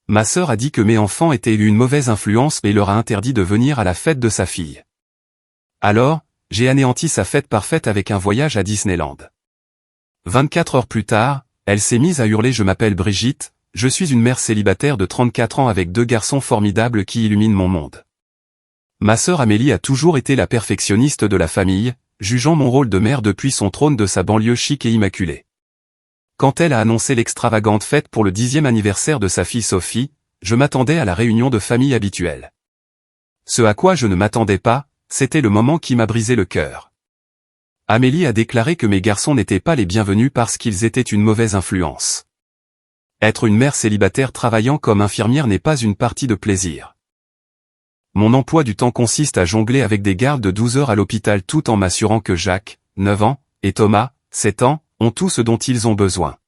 Ma sœur a dit que mes enfants étaient une mauvaise influence et leur a interdit de venir à la fête de sa fille. Alors, j'ai anéanti sa fête parfaite avec un voyage à Disneyland. 24 heures plus tard, elle s'est mise à hurler « Je m'appelle Brigitte, je suis une mère célibataire de 34 ans avec 2 garçons formidables qui illuminent mon monde. » Ma sœur Amélie a toujours été la perfectionniste de la famille, jugeant mon rôle de mère depuis son trône de sa banlieue chic et immaculée. Quand elle a annoncé l'extravagante fête pour le 10e anniversaire de sa fille Sophie, je m'attendais à la réunion de famille habituelle. Ce à quoi je ne m'attendais pas, c'était le moment qui m'a brisé le cœur. Amélie a déclaré que mes garçons n'étaient pas les bienvenus parce qu'ils étaient une mauvaise influence. Être une mère célibataire travaillant comme infirmière n'est pas une partie de plaisir. Mon emploi du temps consiste à jongler avec des gardes de 12 heures à l'hôpital tout en m'assurant que Jacques, 9 ans, et Thomas, 7 ans, ont tout ce dont ils ont besoin.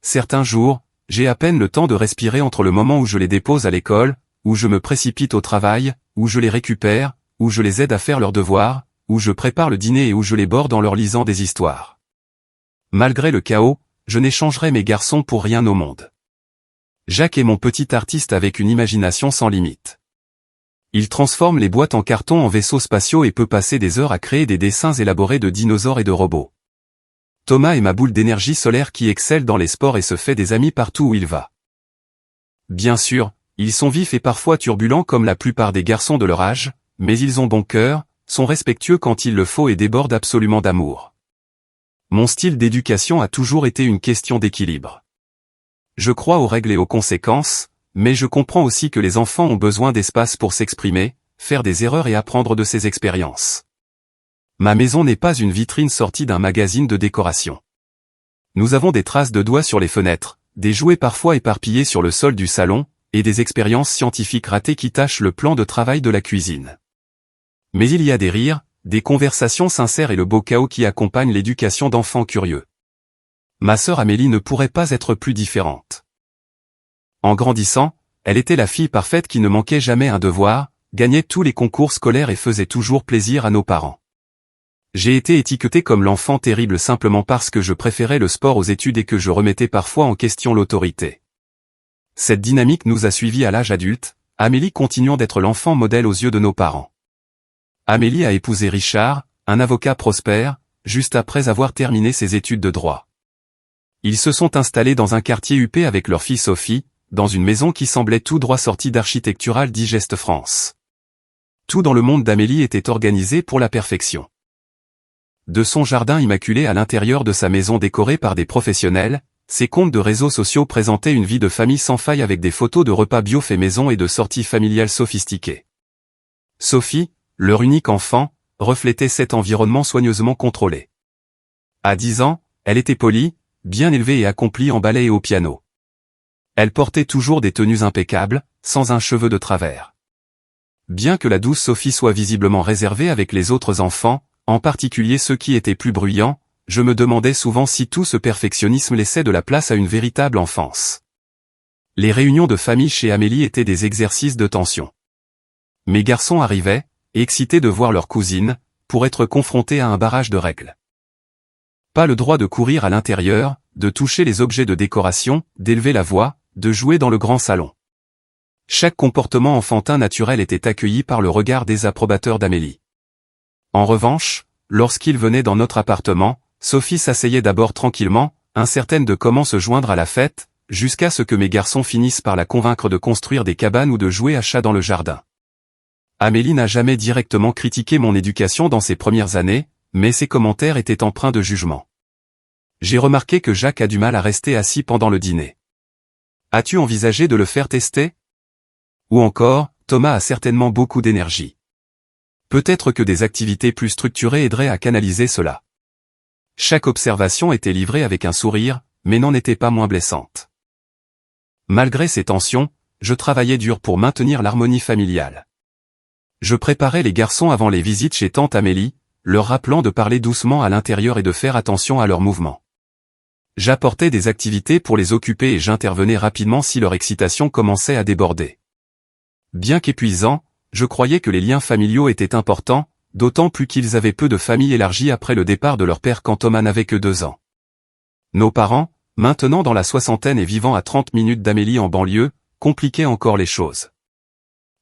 Certains jours, j'ai à peine le temps de respirer entre le moment où je les dépose à l'école, où je me précipite au travail, où je les récupère, où je les aide à faire leurs devoirs, où je prépare le dîner et où je les borde en leur lisant des histoires. Malgré le chaos, je n'échangerai mes garçons pour rien au monde. Jacques est mon petit artiste avec une imagination sans limite. Il transforme les boîtes en carton en vaisseaux spatiaux et peut passer des heures à créer des dessins élaborés de dinosaures et de robots. Thomas est ma boule d'énergie solaire qui excelle dans les sports et se fait des amis partout où il va. Bien sûr, ils sont vifs et parfois turbulents comme la plupart des garçons de leur âge, mais ils ont bon cœur, sont respectueux quand il le faut et débordent absolument d'amour. Mon style d'éducation a toujours été une question d'équilibre. Je crois aux règles et aux conséquences, mais je comprends aussi que les enfants ont besoin d'espace pour s'exprimer, faire des erreurs et apprendre de ses expériences. Ma maison n'est pas une vitrine sortie d'un magazine de décoration. Nous avons des traces de doigts sur les fenêtres, des jouets parfois éparpillés sur le sol du salon, et des expériences scientifiques ratées qui tachent le plan de travail de la cuisine. Mais il y a des rires, des conversations sincères et le beau chaos qui accompagne l'éducation d'enfants curieux. Ma sœur Amélie ne pourrait pas être plus différente. En grandissant, elle était la fille parfaite qui ne manquait jamais un devoir, gagnait tous les concours scolaires et faisait toujours plaisir à nos parents. J'ai été étiqueté comme l'enfant terrible simplement parce que je préférais le sport aux études et que je remettais parfois en question l'autorité. Cette dynamique nous a suivis à l'âge adulte, Amélie continuant d'être l'enfant modèle aux yeux de nos parents. Amélie a épousé Richard, un avocat prospère, juste après avoir terminé ses études de droit. Ils se sont installés dans un quartier huppé avec leur fille Sophie, dans une maison qui semblait tout droit sortie d'Architectural Digest France. Tout dans le monde d'Amélie était organisé pour la perfection. De son jardin immaculé à l'intérieur de sa maison décorée par des professionnels, ses comptes de réseaux sociaux présentaient une vie de famille sans faille avec des photos de repas bio faits maison et de sorties familiales sophistiquées. Sophie, leur unique enfant, reflétait cet environnement soigneusement contrôlé. À 10 ans, elle était polie, bien élevée et accomplie en ballet et au piano. Elle portait toujours des tenues impeccables, sans un cheveu de travers. Bien que la douce Sophie soit visiblement réservée avec les autres enfants, en particulier ceux qui étaient plus bruyants, je me demandais souvent si tout ce perfectionnisme laissait de la place à une véritable enfance. Les réunions de famille chez Amélie étaient des exercices de tension. Mes garçons arrivaient, excités de voir leur cousine, pour être confrontés à un barrage de règles. Pas le droit de courir à l'intérieur, de toucher les objets de décoration, d'élever la voix, de jouer dans le grand salon. Chaque comportement enfantin naturel était accueilli par le regard désapprobateur d'Amélie. En revanche, lorsqu'il venait dans notre appartement, Sophie s'asseyait d'abord tranquillement, incertaine de comment se joindre à la fête, jusqu'à ce que mes garçons finissent par la convaincre de construire des cabanes ou de jouer à chat dans le jardin. Amélie n'a jamais directement critiqué mon éducation dans ses premières années, mais ses commentaires étaient empreints de jugement. J'ai remarqué que Jacques a du mal à rester assis pendant le dîner. As-tu envisagé de le faire tester? Ou encore, Thomas a certainement beaucoup d'énergie. Peut-être que des activités plus structurées aideraient à canaliser cela. Chaque observation était livrée avec un sourire, mais n'en était pas moins blessante. Malgré ces tensions, je travaillais dur pour maintenir l'harmonie familiale. Je préparais les garçons avant les visites chez tante Amélie, leur rappelant de parler doucement à l'intérieur et de faire attention à leurs mouvements. J'apportais des activités pour les occuper et j'intervenais rapidement si leur excitation commençait à déborder. Bien qu'épuisant, je croyais que les liens familiaux étaient importants, d'autant plus qu'ils avaient peu de famille élargie après le départ de leur père quand Thomas n'avait que 2 ans. Nos parents, maintenant dans la soixantaine et vivant à 30 minutes d'Amélie en banlieue, compliquait encore les choses.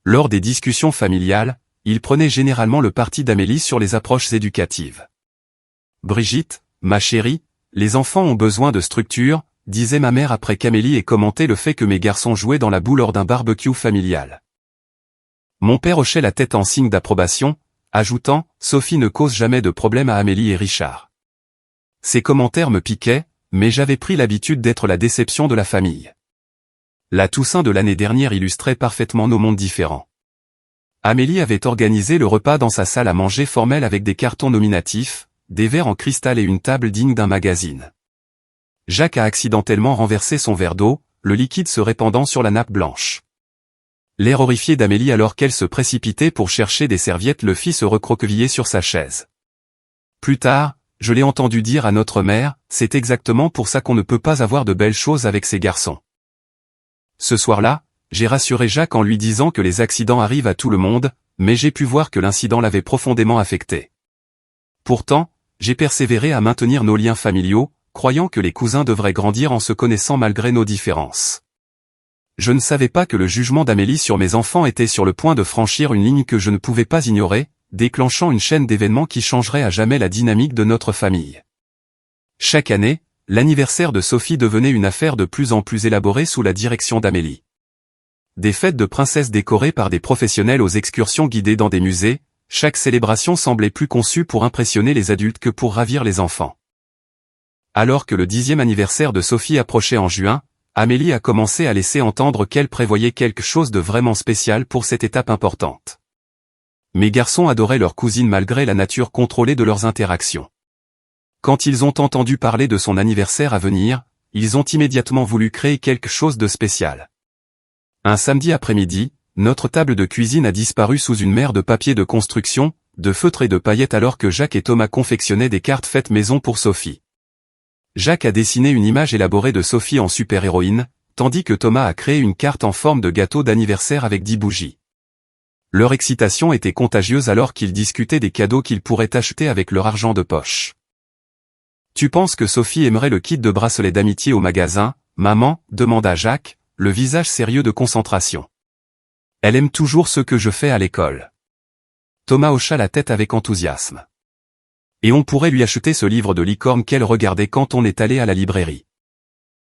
Lors des discussions familiales, il prenait généralement le parti d'Amélie sur les approches éducatives. « Brigitte, ma chérie, les enfants ont besoin de structure », disait ma mère après qu'Amélie ait commenté le fait que mes garçons jouaient dans la boue lors d'un barbecue familial. Mon père hochait la tête en signe d'approbation, ajoutant « Sophie ne cause jamais de problème à Amélie et Richard ». Ces commentaires me piquaient, mais j'avais pris l'habitude d'être la déception de la famille. La Toussaint de l'année dernière illustrait parfaitement nos mondes différents. Amélie avait organisé le repas dans sa salle à manger formelle avec des cartons nominatifs, des verres en cristal et une table digne d'un magazine. Jacques a accidentellement renversé son verre d'eau, le liquide se répandant sur la nappe blanche. L'air horrifié d'Amélie alors qu'elle se précipitait pour chercher des serviettes le fit se recroqueviller sur sa chaise. Plus tard, je l'ai entendu dire à notre mère, c'est exactement pour ça qu'on ne peut pas avoir de belles choses avec ces garçons. Ce soir-là, j'ai rassuré Jacques en lui disant que les accidents arrivent à tout le monde, mais j'ai pu voir que l'incident l'avait profondément affecté. Pourtant, j'ai persévéré à maintenir nos liens familiaux, croyant que les cousins devraient grandir en se connaissant malgré nos différences. Je ne savais pas que le jugement d'Amélie sur mes enfants était sur le point de franchir une ligne que je ne pouvais pas ignorer, déclenchant une chaîne d'événements qui changerait à jamais la dynamique de notre famille. Chaque année, l'anniversaire de Sophie devenait une affaire de plus en plus élaborée sous la direction d'Amélie. Des fêtes de princesses décorées par des professionnels aux excursions guidées dans des musées, chaque célébration semblait plus conçue pour impressionner les adultes que pour ravir les enfants. Alors que le 10e anniversaire de Sophie approchait en juin, Amélie a commencé à laisser entendre qu'elle prévoyait quelque chose de vraiment spécial pour cette étape importante. Mes garçons adoraient leur cousine malgré la nature contrôlée de leurs interactions. Quand ils ont entendu parler de son anniversaire à venir, ils ont immédiatement voulu créer quelque chose de spécial. Un samedi après-midi, notre table de cuisine a disparu sous une mer de papier de construction, de feutres et de paillettes alors que Jacques et Thomas confectionnaient des cartes faites maison pour Sophie. Jacques a dessiné une image élaborée de Sophie en super-héroïne, tandis que Thomas a créé une carte en forme de gâteau d'anniversaire avec 10 bougies. Leur excitation était contagieuse alors qu'ils discutaient des cadeaux qu'ils pourraient acheter avec leur argent de poche. « Tu penses que Sophie aimerait le kit de bracelet d'amitié au magasin, maman ?» demanda Jacques, le visage sérieux de concentration. « Elle aime toujours ce que je fais à l'école. » Thomas hocha la tête avec enthousiasme. Et on pourrait lui acheter ce livre de licorne qu'elle regardait quand on est allé à la librairie.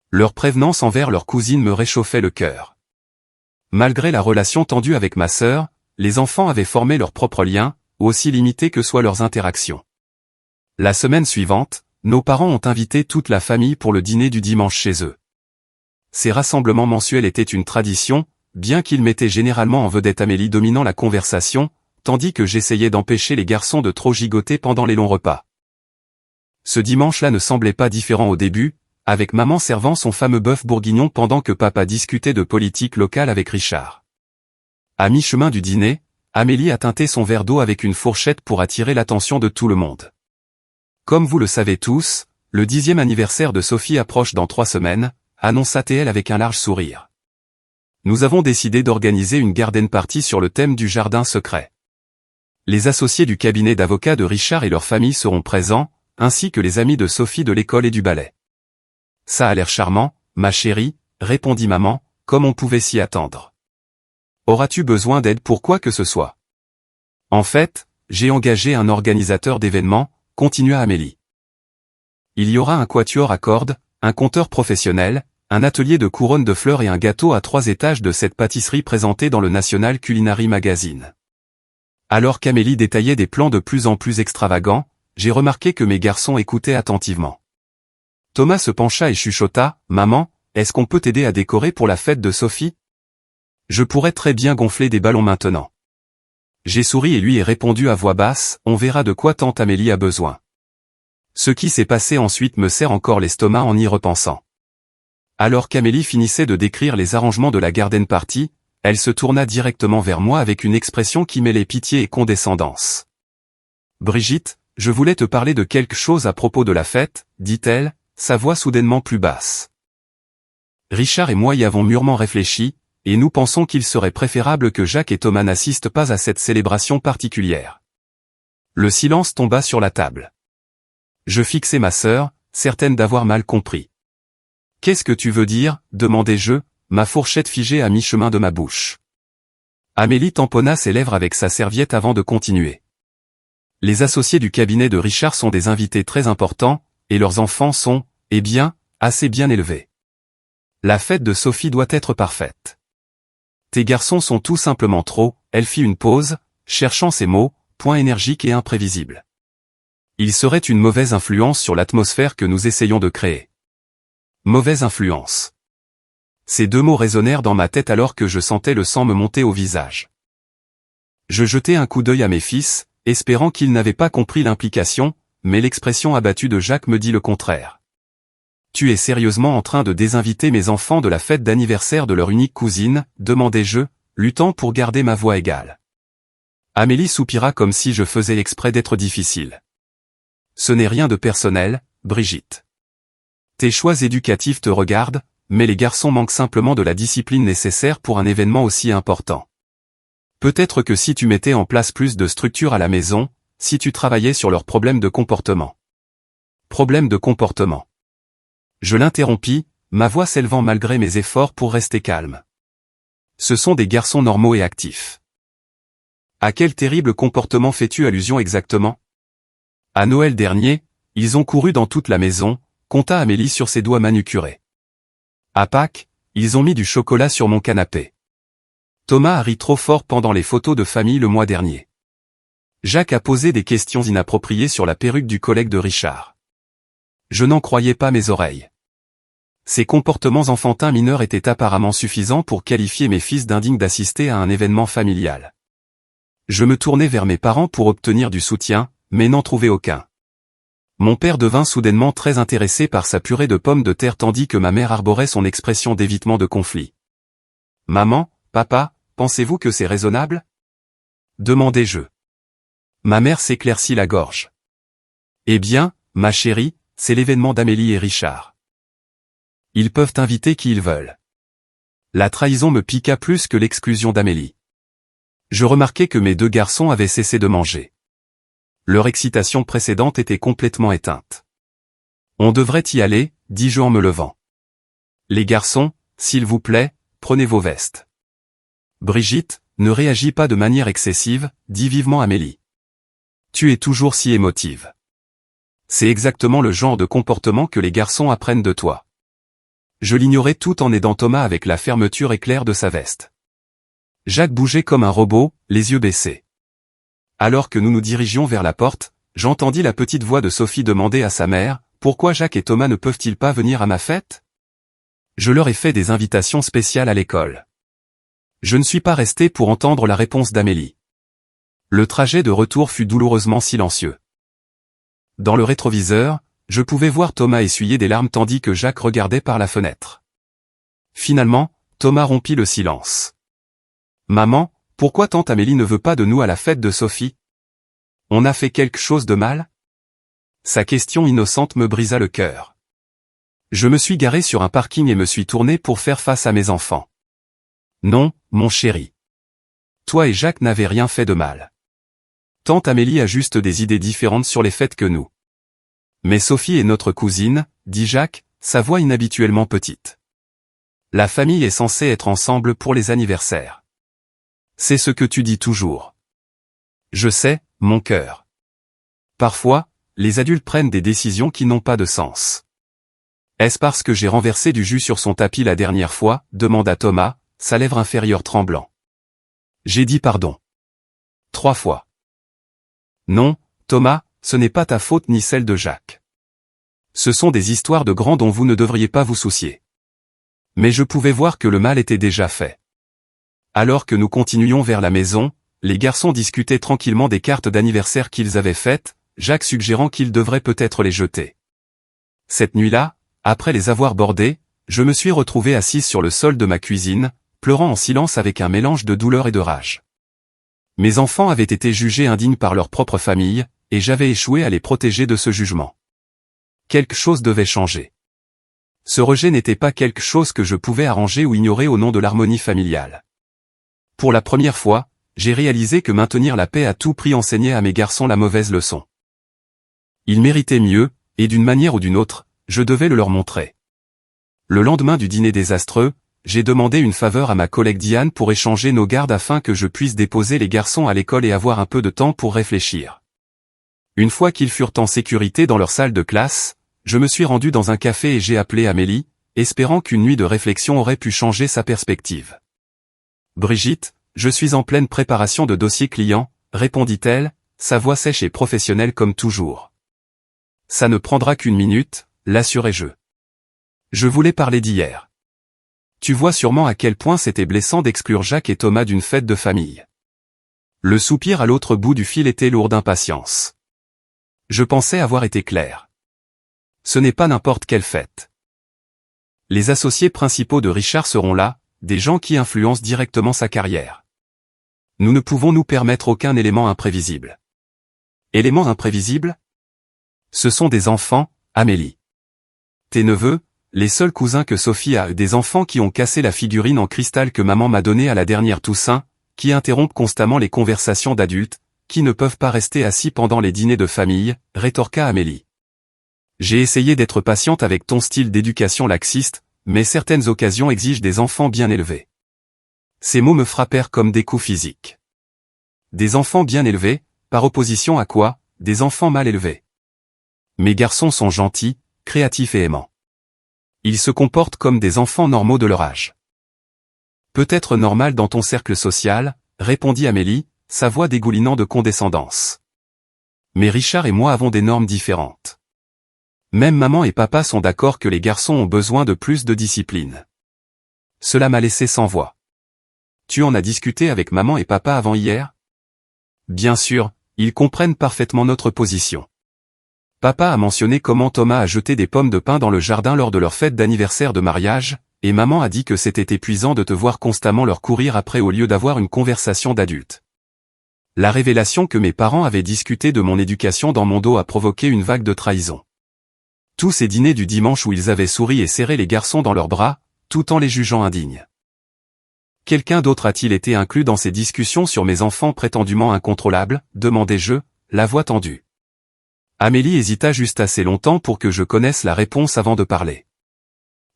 Leur prévenance envers leur cousine me réchauffait le cœur. Malgré la relation tendue avec ma sœur, les enfants avaient formé leur propre lien, aussi limité que soient leurs interactions. La semaine suivante, nos parents ont invité toute la famille pour le dîner du dimanche chez eux. Ces rassemblements mensuels étaient une tradition, bien qu'ils mettaient généralement en vedette Amélie dominant la conversation, tandis que j'essayais d'empêcher les garçons de trop gigoter pendant les longs repas. Ce dimanche-là ne semblait pas différent au début, avec maman servant son fameux bœuf bourguignon pendant que papa discutait de politique locale avec Richard. À mi-chemin du dîner, Amélie a teinté son verre d'eau avec une fourchette pour attirer l'attention de tout le monde. Comme vous le savez tous, le 10e anniversaire de Sophie approche dans 3 semaines, annonça-t-elle avec un large sourire. Nous avons décidé d'organiser une garden party sur le thème du jardin secret. Les associés du cabinet d'avocats de Richard et leur famille seront présents, ainsi que les amis de Sophie de l'école et du ballet. Ça a l'air charmant, ma chérie, répondit maman, comme on pouvait s'y attendre. Auras-tu besoin d'aide pour quoi que ce soit? En fait, j'ai engagé un organisateur d'événements, continua Amélie. Il y aura un quatuor à cordes, un conteur professionnel, un atelier de couronne de fleurs et un gâteau à 3 étages de cette pâtisserie présentée dans le National Culinary Magazine. Alors qu'Amélie détaillait des plans de plus en plus extravagants, j'ai remarqué que mes garçons écoutaient attentivement. Thomas se pencha et chuchota, « Maman, est-ce qu'on peut t'aider à décorer pour la fête de Sophie? Je pourrais très bien gonfler des ballons maintenant. » J'ai souri et lui ai répondu à voix basse, « On verra de quoi tante Amélie a besoin. » Ce qui s'est passé ensuite me serre encore l'estomac en y repensant. Alors qu'Amélie finissait de décrire les arrangements de la garden party, elle se tourna directement vers moi avec une expression qui mêlait pitié et condescendance. « Brigitte, je voulais te parler de quelque chose à propos de la fête, » dit-elle, sa voix soudainement plus basse. Richard et moi y avons mûrement réfléchi, et nous pensons qu'il serait préférable que Jacques et Thomas n'assistent pas à cette célébration particulière. Le silence tomba sur la table. Je fixai ma sœur, certaine d'avoir mal compris. « Qu'est-ce que tu veux dire ?» demandai-je, ma fourchette figée à mi-chemin de ma bouche. Amélie tamponna ses lèvres avec sa serviette avant de continuer. Les associés du cabinet de Richard sont des invités très importants, et leurs enfants sont, eh bien, assez bien élevés. La fête de Sophie doit être parfaite. Tes garçons sont tout simplement trop, elle fit une pause, cherchant ses mots, point énergique et imprévisible. Il serait une mauvaise influence sur l'atmosphère que nous essayons de créer. Mauvaise influence. Ces deux mots résonnèrent dans ma tête alors que je sentais le sang me monter au visage. Je jetai un coup d'œil à mes fils, espérant qu'ils n'avaient pas compris l'implication, mais l'expression abattue de Jacques me dit le contraire. Tu es sérieusement en train de désinviter mes enfants de la fête d'anniversaire de leur unique cousine, demandai-je, luttant pour garder ma voix égale. Amélie soupira comme si je faisais exprès d'être difficile. Ce n'est rien de personnel, Brigitte. Tes choix éducatifs te regardent, mais les garçons manquent simplement de la discipline nécessaire pour un événement aussi important. Peut-être que si tu mettais en place plus de structure à la maison, si tu travaillais sur leurs problèmes de comportement. Problèmes de comportement. Je l'interrompis, ma voix s'élevant malgré mes efforts pour rester calme. Ce sont des garçons normaux et actifs. À quel terrible comportement fais-tu allusion exactement? À Noël dernier, ils ont couru dans toute la maison, conta Amélie sur ses doigts manucurés. À Pâques, ils ont mis du chocolat sur mon canapé. Thomas a ri trop fort pendant les photos de famille le mois dernier. Jacques a posé des questions inappropriées sur la perruque du collègue de Richard. Je n'en croyais pas mes oreilles. Ces comportements enfantins mineurs étaient apparemment suffisants pour qualifier mes fils d'indignes d'assister à un événement familial. Je me tournai vers mes parents pour obtenir du soutien, mais n'en trouvai aucun. Mon père devint soudainement très intéressé par sa purée de pommes de terre tandis que ma mère arborait son expression d'évitement de conflit. « Maman, papa, pensez-vous que c'est raisonnable ?» demandai-je. Ma mère s'éclaircit la gorge. « Eh bien, ma chérie, c'est l'événement d'Amélie et Richard. Ils peuvent inviter qui ils veulent. » La trahison me piqua plus que l'exclusion d'Amélie. Je remarquai que mes deux garçons avaient cessé de manger. Leur excitation précédente était complètement éteinte. « On devrait y aller, dis-je en me levant. Les garçons, s'il vous plaît, prenez vos vestes. Brigitte, ne réagis pas de manière excessive, dit vivement Amélie. Tu es toujours si émotive. C'est exactement le genre de comportement que les garçons apprennent de toi. Je l'ignorais tout en aidant Thomas avec la fermeture éclair de sa veste. Jacques bougeait comme un robot, les yeux baissés. Alors que nous nous dirigions vers la porte, j'entendis la petite voix de Sophie demander à sa mère, « Pourquoi Jacques et Thomas ne peuvent-ils pas venir à ma fête ?» Je leur ai fait des invitations spéciales à l'école. Je ne suis pas resté pour entendre la réponse d'Amélie. Le trajet de retour fut douloureusement silencieux. Dans le rétroviseur, je pouvais voir Thomas essuyer des larmes tandis que Jacques regardait par la fenêtre. Finalement, Thomas rompit le silence. « Maman, pourquoi tante Amélie ne veut pas de nous à la fête de Sophie? On a fait quelque chose de mal ?» Sa question innocente me brisa le cœur. Je me suis garé sur un parking et me suis tourné pour faire face à mes enfants. Non, mon chéri. Toi et Jacques n'avez rien fait de mal. Tante Amélie a juste des idées différentes sur les fêtes que nous. Mais Sophie est notre cousine, dit Jacques, sa voix inhabituellement petite. La famille est censée être ensemble pour les anniversaires. C'est ce que tu dis toujours. Je sais, mon cœur. Parfois, les adultes prennent des décisions qui n'ont pas de sens. Est-ce parce que j'ai renversé du jus sur son tapis la dernière fois, demanda Thomas, sa lèvre inférieure tremblant. J'ai dit pardon. 3 fois. Non, Thomas, ce n'est pas ta faute ni celle de Jacques. Ce sont des histoires de grands dont vous ne devriez pas vous soucier. Mais je pouvais voir que le mal était déjà fait. Alors que nous continuions vers la maison, les garçons discutaient tranquillement des cartes d'anniversaire qu'ils avaient faites, Jacques suggérant qu'ils devraient peut-être les jeter. Cette nuit-là, après les avoir bordées, je me suis retrouvé assise sur le sol de ma cuisine, pleurant en silence avec un mélange de douleur et de rage. Mes enfants avaient été jugés indignes par leur propre famille, et j'avais échoué à les protéger de ce jugement. Quelque chose devait changer. Ce rejet n'était pas quelque chose que je pouvais arranger ou ignorer au nom de l'harmonie familiale. Pour la première fois, j'ai réalisé que maintenir la paix à tout prix enseignait à mes garçons la mauvaise leçon. Ils méritaient mieux, et d'une manière ou d'une autre, je devais le leur montrer. Le lendemain du dîner désastreux, j'ai demandé une faveur à ma collègue Diane pour échanger nos gardes afin que je puisse déposer les garçons à l'école et avoir un peu de temps pour réfléchir. Une fois qu'ils furent en sécurité dans leur salle de classe, je me suis rendu dans un café et j'ai appelé Amélie, espérant qu'une nuit de réflexion aurait pu changer sa perspective. « Brigitte, je suis en pleine préparation de dossier client, répondit-elle, sa voix sèche et professionnelle comme toujours. Ça ne prendra qu'une minute, l'assurai-je. Je voulais parler d'hier. Tu vois sûrement à quel point c'était blessant d'exclure Jacques et Thomas d'une fête de famille. Le soupir à l'autre bout du fil était lourd d'impatience. Je pensais avoir été clair. Ce n'est pas n'importe quelle fête. Les associés principaux de Richard seront là, des gens qui influencent directement sa carrière. Nous ne pouvons nous permettre aucun élément imprévisible. Élément imprévisible ? Ce sont des enfants, Amélie. Tes neveux, les seuls cousins que Sophie a, des enfants qui ont cassé la figurine en cristal que maman m'a donnée à la dernière Toussaint, qui interrompent constamment les conversations d'adultes, qui ne peuvent pas rester assis pendant les dîners de famille, rétorqua Amélie. J'ai essayé d'être patiente avec ton style d'éducation laxiste, mais certaines occasions exigent des enfants bien élevés. Ces mots me frappèrent comme des coups physiques. Des enfants bien élevés, par opposition à quoi, des enfants mal élevés. Mes garçons sont gentils, créatifs et aimants. Ils se comportent comme des enfants normaux de leur âge. Peut-être normal dans ton cercle social, répondit Amélie, sa voix dégoulinant de condescendance. Mais Richard et moi avons des normes différentes. Même maman et papa sont d'accord que les garçons ont besoin de plus de discipline. Cela m'a laissé sans voix. Tu en as discuté avec maman et papa avant hier ? Bien sûr, ils comprennent parfaitement notre position. Papa a mentionné comment Thomas a jeté des pommes de pin dans le jardin lors de leur fête d'anniversaire de mariage, et maman a dit que c'était épuisant de te voir constamment leur courir après au lieu d'avoir une conversation d'adulte. La révélation que mes parents avaient discuté de mon éducation dans mon dos a provoqué une vague de trahison. Tous ces dîners du dimanche où ils avaient souri et serré les garçons dans leurs bras, tout en les jugeant indignes. Quelqu'un d'autre a-t-il été inclus dans ces discussions sur mes enfants prétendument incontrôlables, demandai-je, la voix tendue. Amélie hésita juste assez longtemps pour que je connaisse la réponse avant de parler.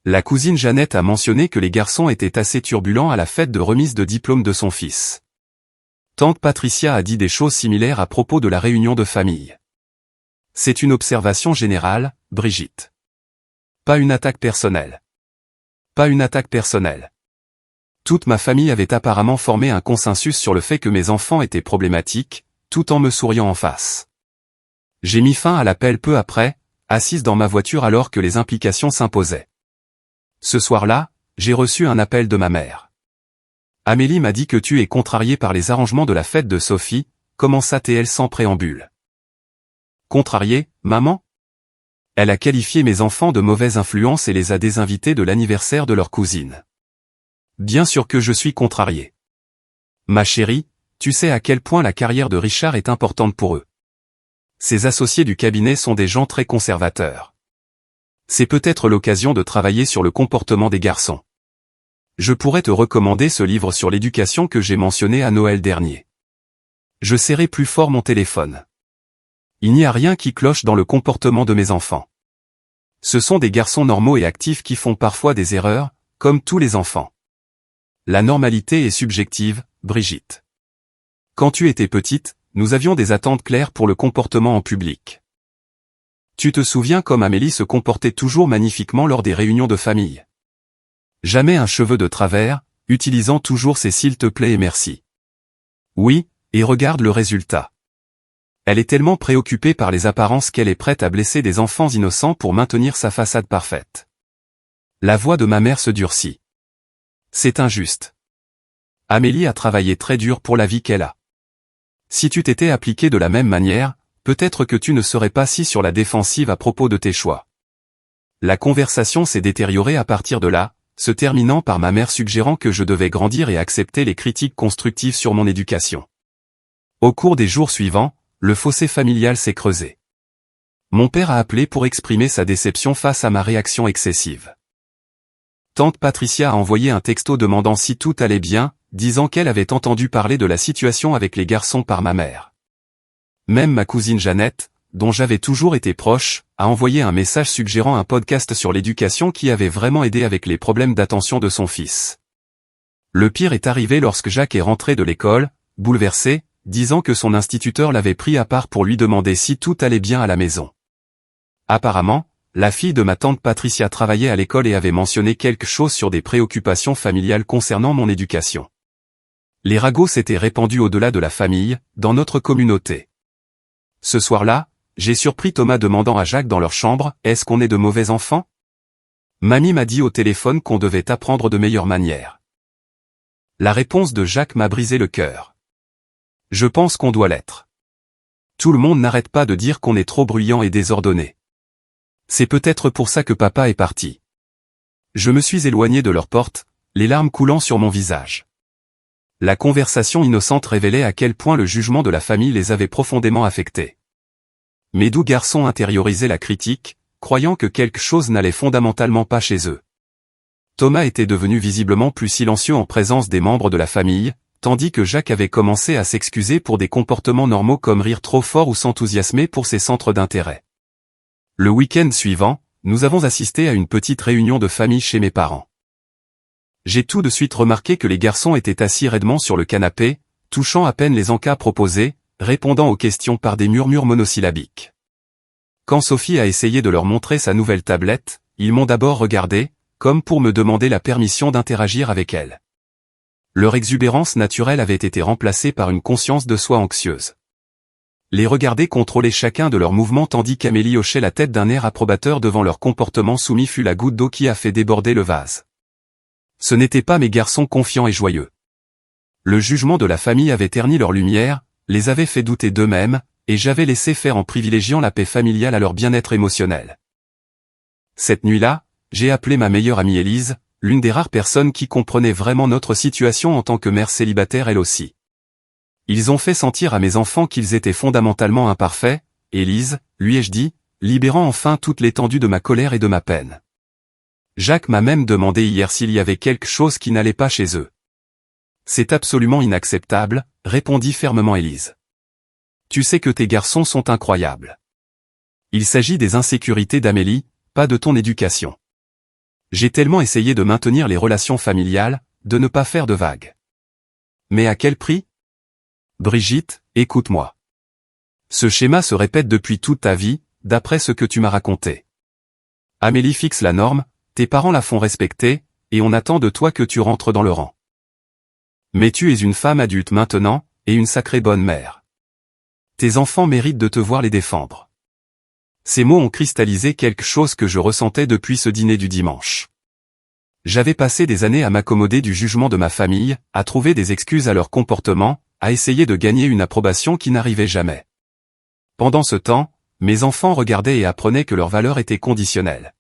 La cousine Jeannette a mentionné que les garçons étaient assez turbulents à la fête de remise de diplôme de son fils. Tante Patricia a dit des choses similaires à propos de la réunion de famille. C'est une observation générale, Brigitte. Pas une attaque personnelle. Pas une attaque personnelle. Toute ma famille avait apparemment formé un consensus sur le fait que mes enfants étaient problématiques, tout en me souriant en face. J'ai mis fin à l'appel peu après, assise dans ma voiture alors que les implications s'imposaient. Ce soir-là, j'ai reçu un appel de ma mère. Amélie m'a dit que tu es contrariée par les arrangements de la fête de Sophie, commença-t-elle sans préambule. Contrariée, maman ? Elle a qualifié mes enfants de mauvaise influence et les a désinvités de l'anniversaire de leur cousine. Bien sûr que je suis contrarié. Ma chérie, tu sais à quel point la carrière de Richard est importante pour eux. Ses associés du cabinet sont des gens très conservateurs. C'est peut-être l'occasion de travailler sur le comportement des garçons. Je pourrais te recommander ce livre sur l'éducation que j'ai mentionné à Noël dernier. Je serrai plus fort mon téléphone. Il n'y a rien qui cloche dans le comportement de mes enfants. Ce sont des garçons normaux et actifs qui font parfois des erreurs, comme tous les enfants. La normalité est subjective, Brigitte. Quand tu étais petite, nous avions des attentes claires pour le comportement en public. Tu te souviens comme Amélie se comportait toujours magnifiquement lors des réunions de famille. Jamais un cheveu de travers, utilisant toujours ses s'il te plaît et merci. Oui, et regarde le résultat. Elle est tellement préoccupée par les apparences qu'elle est prête à blesser des enfants innocents pour maintenir sa façade parfaite. La voix de ma mère se durcit. C'est injuste. Amélie a travaillé très dur pour la vie qu'elle a. Si tu t'étais appliqué de la même manière, peut-être que tu ne serais pas si sur la défensive à propos de tes choix. La conversation s'est détériorée à partir de là, se terminant par ma mère suggérant que je devais grandir et accepter les critiques constructives sur mon éducation. Au cours des jours suivants, le fossé familial s'est creusé. Mon père a appelé pour exprimer sa déception face à ma réaction excessive. Tante Patricia a envoyé un texto demandant si tout allait bien, disant qu'elle avait entendu parler de la situation avec les garçons par ma mère. Même ma cousine Jeannette, dont j'avais toujours été proche, a envoyé un message suggérant un podcast sur l'éducation qui avait vraiment aidé avec les problèmes d'attention de son fils. Le pire est arrivé lorsque Jacques est rentré de l'école, bouleversé, disant que son instituteur l'avait pris à part pour lui demander si tout allait bien à la maison. Apparemment, la fille de ma tante Patricia travaillait à l'école et avait mentionné quelque chose sur des préoccupations familiales concernant mon éducation. Les ragots s'étaient répandus au-delà de la famille, dans notre communauté. Ce soir-là, j'ai surpris Thomas demandant à Jacques dans leur chambre, « Est-ce qu'on est de mauvais enfants ?» Mamie m'a dit au téléphone qu'on devait apprendre de meilleures manières. La réponse de Jacques m'a brisé le cœur. Je pense qu'on doit l'être. Tout le monde n'arrête pas de dire qu'on est trop bruyant et désordonné. C'est peut-être pour ça que papa est parti. Je me suis éloigné de leur porte, les larmes coulant sur mon visage. La conversation innocente révélait à quel point le jugement de la famille les avait profondément affectés. Mes doux garçons intériorisaient la critique, croyant que quelque chose n'allait fondamentalement pas chez eux. Thomas était devenu visiblement plus silencieux en présence des membres de la famille, tandis que Jacques avait commencé à s'excuser pour des comportements normaux comme rire trop fort ou s'enthousiasmer pour ses centres d'intérêt. Le week-end suivant, nous avons assisté à une petite réunion de famille chez mes parents. J'ai tout de suite remarqué que les garçons étaient assis raidement sur le canapé, touchant à peine les encas proposés, répondant aux questions par des murmures monosyllabiques. Quand Sophie a essayé de leur montrer sa nouvelle tablette, ils m'ont d'abord regardé, comme pour me demander la permission d'interagir avec elle. Leur exubérance naturelle avait été remplacée par une conscience de soi anxieuse. Les regarder contrôler chacun de leurs mouvements tandis qu'Amélie hochait la tête d'un air approbateur devant leur comportement soumis fut la goutte d'eau qui a fait déborder le vase. Ce n'étaient pas mes garçons confiants et joyeux. Le jugement de la famille avait terni leur lumière, les avait fait douter d'eux-mêmes, et j'avais laissé faire en privilégiant la paix familiale à leur bien-être émotionnel. Cette nuit-là, j'ai appelé ma meilleure amie Élise, l'une des rares personnes qui comprenait vraiment notre situation en tant que mère célibataire elle aussi. Ils ont fait sentir à mes enfants qu'ils étaient fondamentalement imparfaits, Élise, lui ai-je dit, libérant enfin toute l'étendue de ma colère et de ma peine. Jacques m'a même demandé hier s'il y avait quelque chose qui n'allait pas chez eux. C'est absolument inacceptable, répondit fermement Élise. Tu sais que tes garçons sont incroyables. Il s'agit des insécurités d'Amélie, pas de ton éducation. J'ai tellement essayé de maintenir les relations familiales, de ne pas faire de vagues. Mais à quel prix ? Brigitte, écoute-moi. Ce schéma se répète depuis toute ta vie, d'après ce que tu m'as raconté. Amélie fixe la norme, tes parents la font respecter, et on attend de toi que tu rentres dans le rang. Mais tu es une femme adulte maintenant, et une sacrée bonne mère. Tes enfants méritent de te voir les défendre. Ces mots ont cristallisé quelque chose que je ressentais depuis ce dîner du dimanche. J'avais passé des années à m'accommoder du jugement de ma famille, à trouver des excuses à leur comportement, à essayer de gagner une approbation qui n'arrivait jamais. Pendant ce temps, mes enfants regardaient et apprenaient que leur valeur était conditionnelle.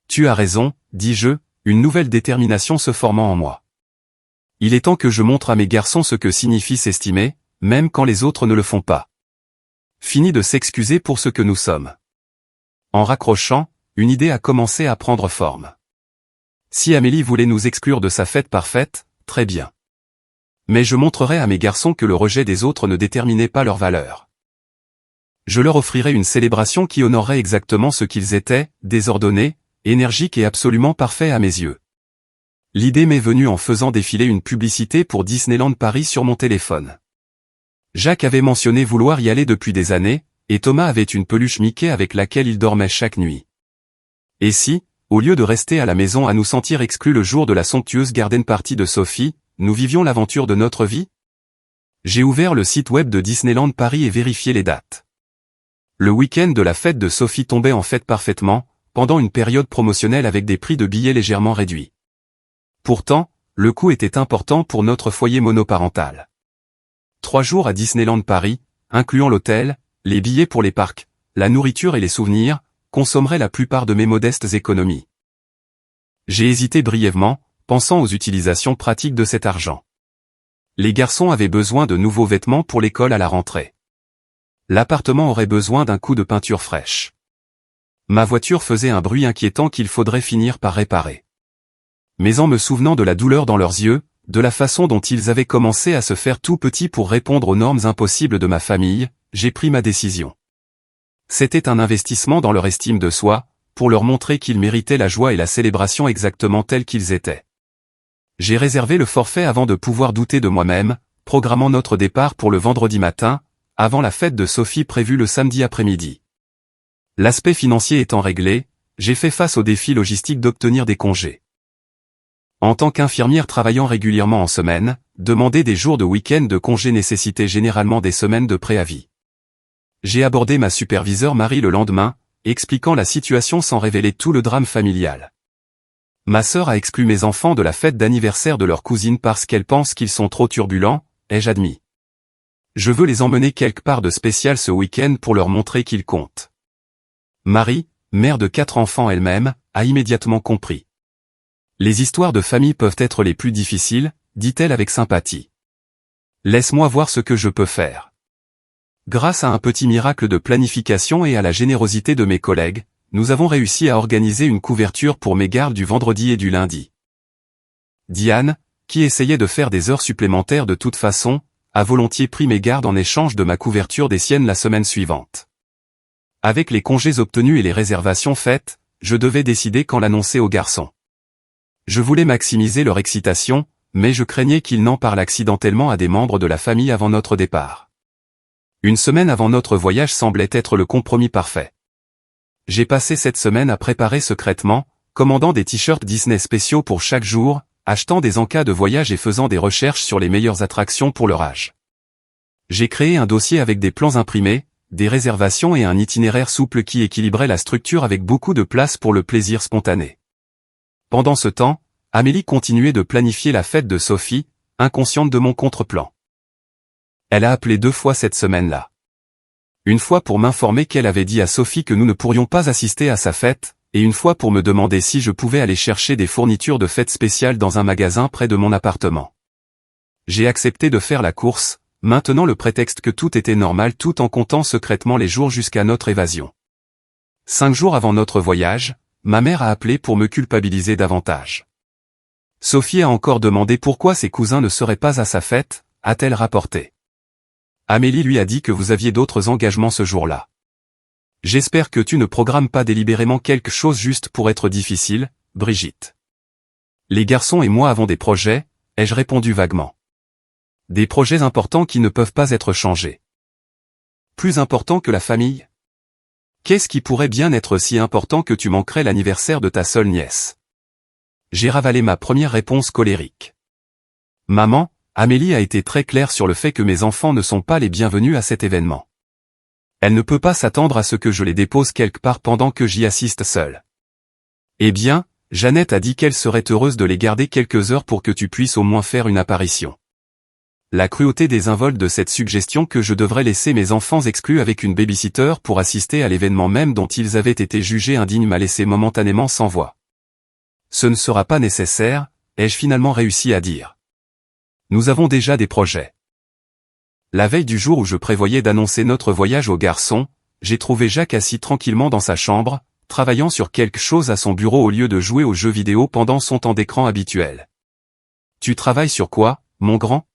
Tu as raison, dis-je, une nouvelle détermination se formant en moi. Il est temps que je montre à mes garçons ce que signifie s'estimer, même quand les autres ne le font pas. Fini de s'excuser pour ce que nous sommes. En raccrochant, une idée a commencé à prendre forme. Si Amélie voulait nous exclure de sa fête parfaite, très bien. Mais je montrerai à mes garçons que le rejet des autres ne déterminait pas leur valeur. Je leur offrirai une célébration qui honorerait exactement ce qu'ils étaient, désordonnés, énergiques et absolument parfaits à mes yeux. L'idée m'est venue en faisant défiler une publicité pour Disneyland Paris sur mon téléphone. Jacques avait mentionné vouloir y aller depuis des années, et Thomas avait une peluche Mickey avec laquelle il dormait chaque nuit. Et si, au lieu de rester à la maison à nous sentir exclus le jour de la somptueuse garden party de Sophie, nous vivions l'aventure de notre vie ? J'ai ouvert le site web de Disneyland Paris et vérifié les dates. Le week-end de la fête de Sophie tombait en fait parfaitement, pendant une période promotionnelle avec des prix de billets légèrement réduits. Pourtant, le coût était important pour notre foyer monoparental. 3 jours à Disneyland Paris, incluant l'hôtel, les billets pour les parcs, la nourriture et les souvenirs, consommeraient la plupart de mes modestes économies. J'ai hésité brièvement, pensant aux utilisations pratiques de cet argent. Les garçons avaient besoin de nouveaux vêtements pour l'école à la rentrée. L'appartement aurait besoin d'un coup de peinture fraîche. Ma voiture faisait un bruit inquiétant qu'il faudrait finir par réparer. Mais en me souvenant de la douleur dans leurs yeux, de la façon dont ils avaient commencé à se faire tout petits pour répondre aux normes impossibles de ma famille, j'ai pris ma décision. c'était un investissement dans leur estime de soi, pour leur montrer qu'ils méritaient la joie et la célébration exactement tels qu'ils étaient. J'ai réservé le forfait avant de pouvoir douter de moi-même, programmant notre départ pour le vendredi matin, avant la fête de Sophie prévue le samedi après-midi. L'aspect financier étant réglé, j'ai fait face au défi logistique d'obtenir des congés. En tant qu'infirmière travaillant régulièrement en semaine, demander des jours de week-end de congé nécessitait généralement des semaines de préavis. J'ai abordé ma superviseure Marie le lendemain, expliquant la situation sans révéler tout le drame familial. Ma sœur a exclu mes enfants de la fête d'anniversaire de leur cousine parce qu'elle pense qu'ils sont trop turbulents, ai-je admis. Je veux les emmener quelque part de spécial ce week-end pour leur montrer qu'ils comptent. Marie, mère de 4 enfants elle-même, a immédiatement compris. Les histoires de famille peuvent être les plus difficiles, dit-elle avec sympathie. Laisse-moi voir ce que je peux faire. Grâce à un petit miracle de planification et à la générosité de mes collègues, nous avons réussi à organiser une couverture pour mes gardes du vendredi et du lundi. Diane, qui essayait de faire des heures supplémentaires de toute façon, a volontiers pris mes gardes en échange de ma couverture des siennes la semaine suivante. Avec les congés obtenus et les réservations faites, je devais décider quand l'annoncer aux garçons. Je voulais maximiser leur excitation, mais je craignais qu'ils n'en parlent accidentellement à des membres de la famille avant notre départ. Une semaine avant notre voyage semblait être le compromis parfait. J'ai passé cette semaine à préparer secrètement, commandant des t-shirts Disney spéciaux pour chaque jour, achetant des encas de voyage et faisant des recherches sur les meilleures attractions pour leur âge. J'ai créé un dossier avec des plans imprimés, des réservations et un itinéraire souple qui équilibrait la structure avec beaucoup de place pour le plaisir spontané. Pendant ce temps, Amélie continuait de planifier la fête de Sophie, inconsciente de mon contre-plan. Elle a appelé 2 fois cette semaine-là. Une fois pour m'informer qu'elle avait dit à Sophie que nous ne pourrions pas assister à sa fête, et une fois pour me demander si je pouvais aller chercher des fournitures de fête spéciales dans un magasin près de mon appartement. J'ai accepté de faire la course, maintenant le prétexte que tout était normal tout en comptant secrètement les jours jusqu'à notre évasion. 5 jours avant notre voyage, ma mère a appelé pour me culpabiliser davantage. Sophie a encore demandé pourquoi ses cousins ne seraient pas à sa fête, a-t-elle rapporté. Amélie lui a dit que vous aviez d'autres engagements ce jour-là. J'espère que tu ne programmes pas délibérément quelque chose juste pour être difficile, Brigitte. Les garçons et moi avons des projets, ai-je répondu vaguement. Des projets importants qui ne peuvent pas être changés. Plus importants que la famille? Qu'est-ce qui pourrait bien être si important que tu manquerais l'anniversaire de ta seule nièce? J'ai ravalé ma première réponse colérique. Maman, Amélie a été très claire sur le fait que mes enfants ne sont pas les bienvenus à cet événement. Elle ne peut pas s'attendre à ce que je les dépose quelque part pendant que j'y assiste seule. Eh bien, Jeannette a dit qu'elle serait heureuse de les garder quelques heures pour que tu puisses au moins faire une apparition. La cruauté désinvolte de cette suggestion que je devrais laisser mes enfants exclus avec une babysitter pour assister à l'événement même dont ils avaient été jugés indignes m'a laissé momentanément sans voix. Ce ne sera pas nécessaire, ai-je finalement réussi à dire. Nous avons déjà des projets. La veille du jour où je prévoyais d'annoncer notre voyage aux garçons, j'ai trouvé Jacques assis tranquillement dans sa chambre, travaillant sur quelque chose à son bureau au lieu de jouer aux jeux vidéo pendant son temps d'écran habituel. Tu travailles sur quoi, mon grand?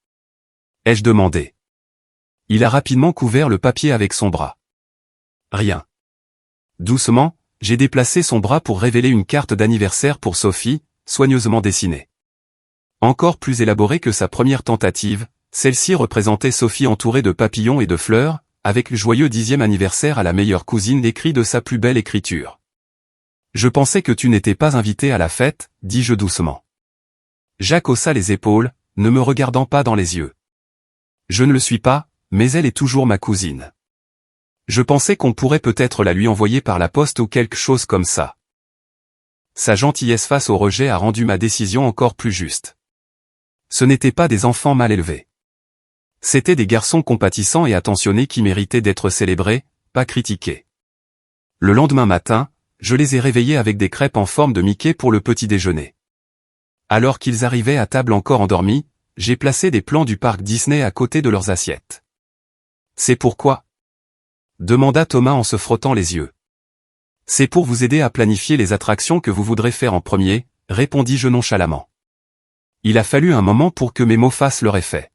Ai-je demandé. Il a rapidement couvert le papier avec son bras. Rien. Doucement, j'ai déplacé son bras pour révéler une carte d'anniversaire pour Sophie, soigneusement dessinée. Encore plus élaborée que sa première tentative, celle-ci représentait Sophie entourée de papillons et de fleurs, avec le joyeux 10e anniversaire à la meilleure cousine écrit de sa plus belle écriture. Je pensais que tu n'étais pas invité à la fête, dis-je doucement. Jacques haussa les épaules, ne me regardant pas dans les yeux. Je ne le suis pas, mais elle est toujours ma cousine. Je pensais qu'on pourrait peut-être la lui envoyer par la poste ou quelque chose comme ça. Sa gentillesse face au rejet a rendu ma décision encore plus juste. Ce n'étaient pas des enfants mal élevés. C'étaient des garçons compatissants et attentionnés qui méritaient d'être célébrés, pas critiqués. Le lendemain matin, je les ai réveillés avec des crêpes en forme de Mickey pour le petit déjeuner. Alors qu'ils arrivaient à table encore endormis, j'ai placé des plans du parc Disney à côté de leurs assiettes. C'est pourquoi? Demanda Thomas en se frottant les yeux. C'est pour vous aider à planifier les attractions que vous voudrez faire en premier, répondis-je nonchalamment. Il a fallu un moment pour que mes mots fassent leur effet.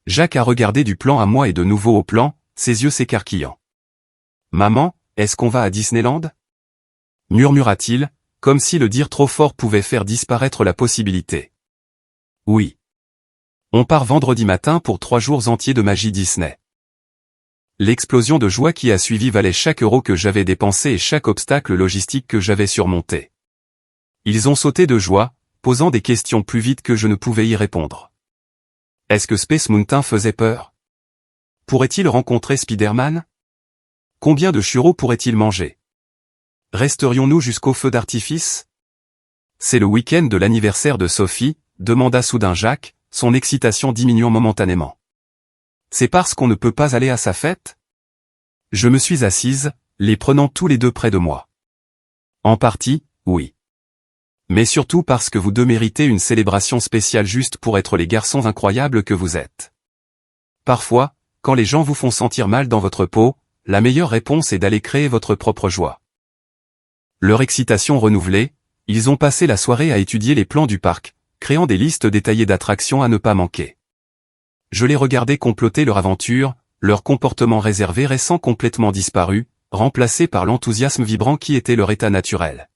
Jacques a regardé du plan à moi et de nouveau au plan, ses yeux s'écarquillant. Maman, est-ce qu'on va à Disneyland? Murmura-t-il, comme si le dire trop fort pouvait faire disparaître la possibilité. Oui. On part vendredi matin pour 3 jours entiers de magie Disney. L'explosion de joie qui a suivi valait chaque euro que j'avais dépensé et chaque obstacle logistique que j'avais surmonté. Ils ont sauté de joie, posant des questions plus vite que je ne pouvais y répondre. Est-ce que Space Mountain faisait peur? Pourrait-il rencontrer Spider-Man? Combien de churros pourrait-il manger? Resterions-nous jusqu'au feu d'artifice? C'est le week-end de l'anniversaire de Sophie, demanda soudain Jacques, son excitation diminuant momentanément. C'est parce qu'on ne peut pas aller à sa fête? Je me suis assise, les prenant tous les deux près de moi. En partie, oui. Mais surtout parce que vous deux méritez une célébration spéciale juste pour être les garçons incroyables que vous êtes. Parfois, quand les gens vous font sentir mal dans votre peau, la meilleure réponse est d'aller créer votre propre joie. Leur excitation renouvelée, ils ont passé la soirée à étudier les plans du parc, créant des listes détaillées d'attractions à ne pas manquer. Je les regardais comploter leur aventure, leur comportement réservé récent complètement disparu, remplacé par l'enthousiasme vibrant qui était leur état naturel.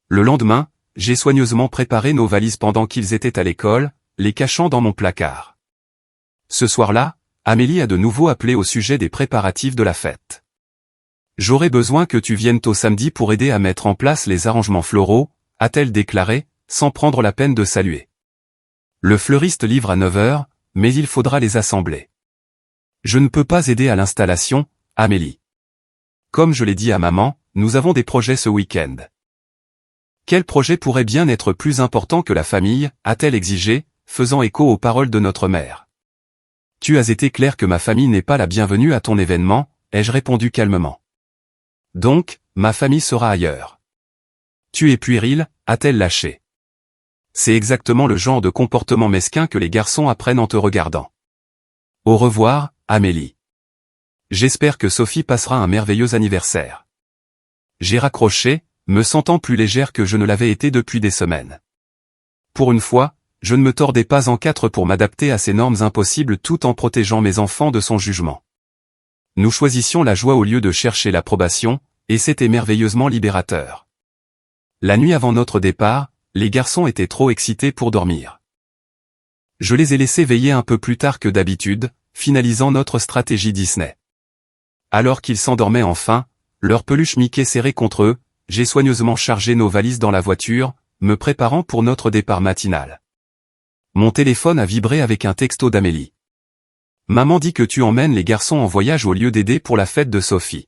Le lendemain, j'ai soigneusement préparé nos valises pendant qu'ils étaient à l'école, les cachant dans mon placard. Ce soir-là, Amélie a de nouveau appelé au sujet des préparatifs de la fête. J'aurais besoin que tu viennes au samedi pour aider à mettre en place les arrangements floraux, a-t-elle déclaré, sans prendre la peine de saluer. Le fleuriste livre à 9 heures, mais il faudra les assembler. Je ne peux pas aider à l'installation, Amélie. Comme je l'ai dit à maman, nous avons des projets ce week-end. Quel projet pourrait bien être plus important que la famille, a-t-elle exigé, faisant écho aux paroles de notre mère. Tu as été clair que ma famille n'est pas la bienvenue à ton événement, ai-je répondu calmement. Donc, ma famille sera ailleurs. Tu es puéril, a-t-elle lâché. C'est exactement le genre de comportement mesquin que les garçons apprennent en te regardant. Au revoir, Amélie. J'espère que Sophie passera un merveilleux anniversaire. J'ai raccroché, me sentant plus légère que je ne l'avais été depuis des semaines. Pour une fois, je ne me tordais pas en quatre pour m'adapter à ces normes impossibles tout en protégeant mes enfants de son jugement. Nous choisissions la joie au lieu de chercher l'approbation, et c'était merveilleusement libérateur. La nuit avant notre départ, les garçons étaient trop excités pour dormir. Je les ai laissés veiller un peu plus tard que d'habitude, finalisant notre stratégie Disney. Alors qu'ils s'endormaient enfin, leur peluche Mickey serrée contre eux, j'ai soigneusement chargé nos valises dans la voiture, me préparant pour notre départ matinal. Mon téléphone a vibré avec un texto d'Amélie. Maman dit que tu emmènes les garçons en voyage au lieu d'aider pour la fête de Sophie.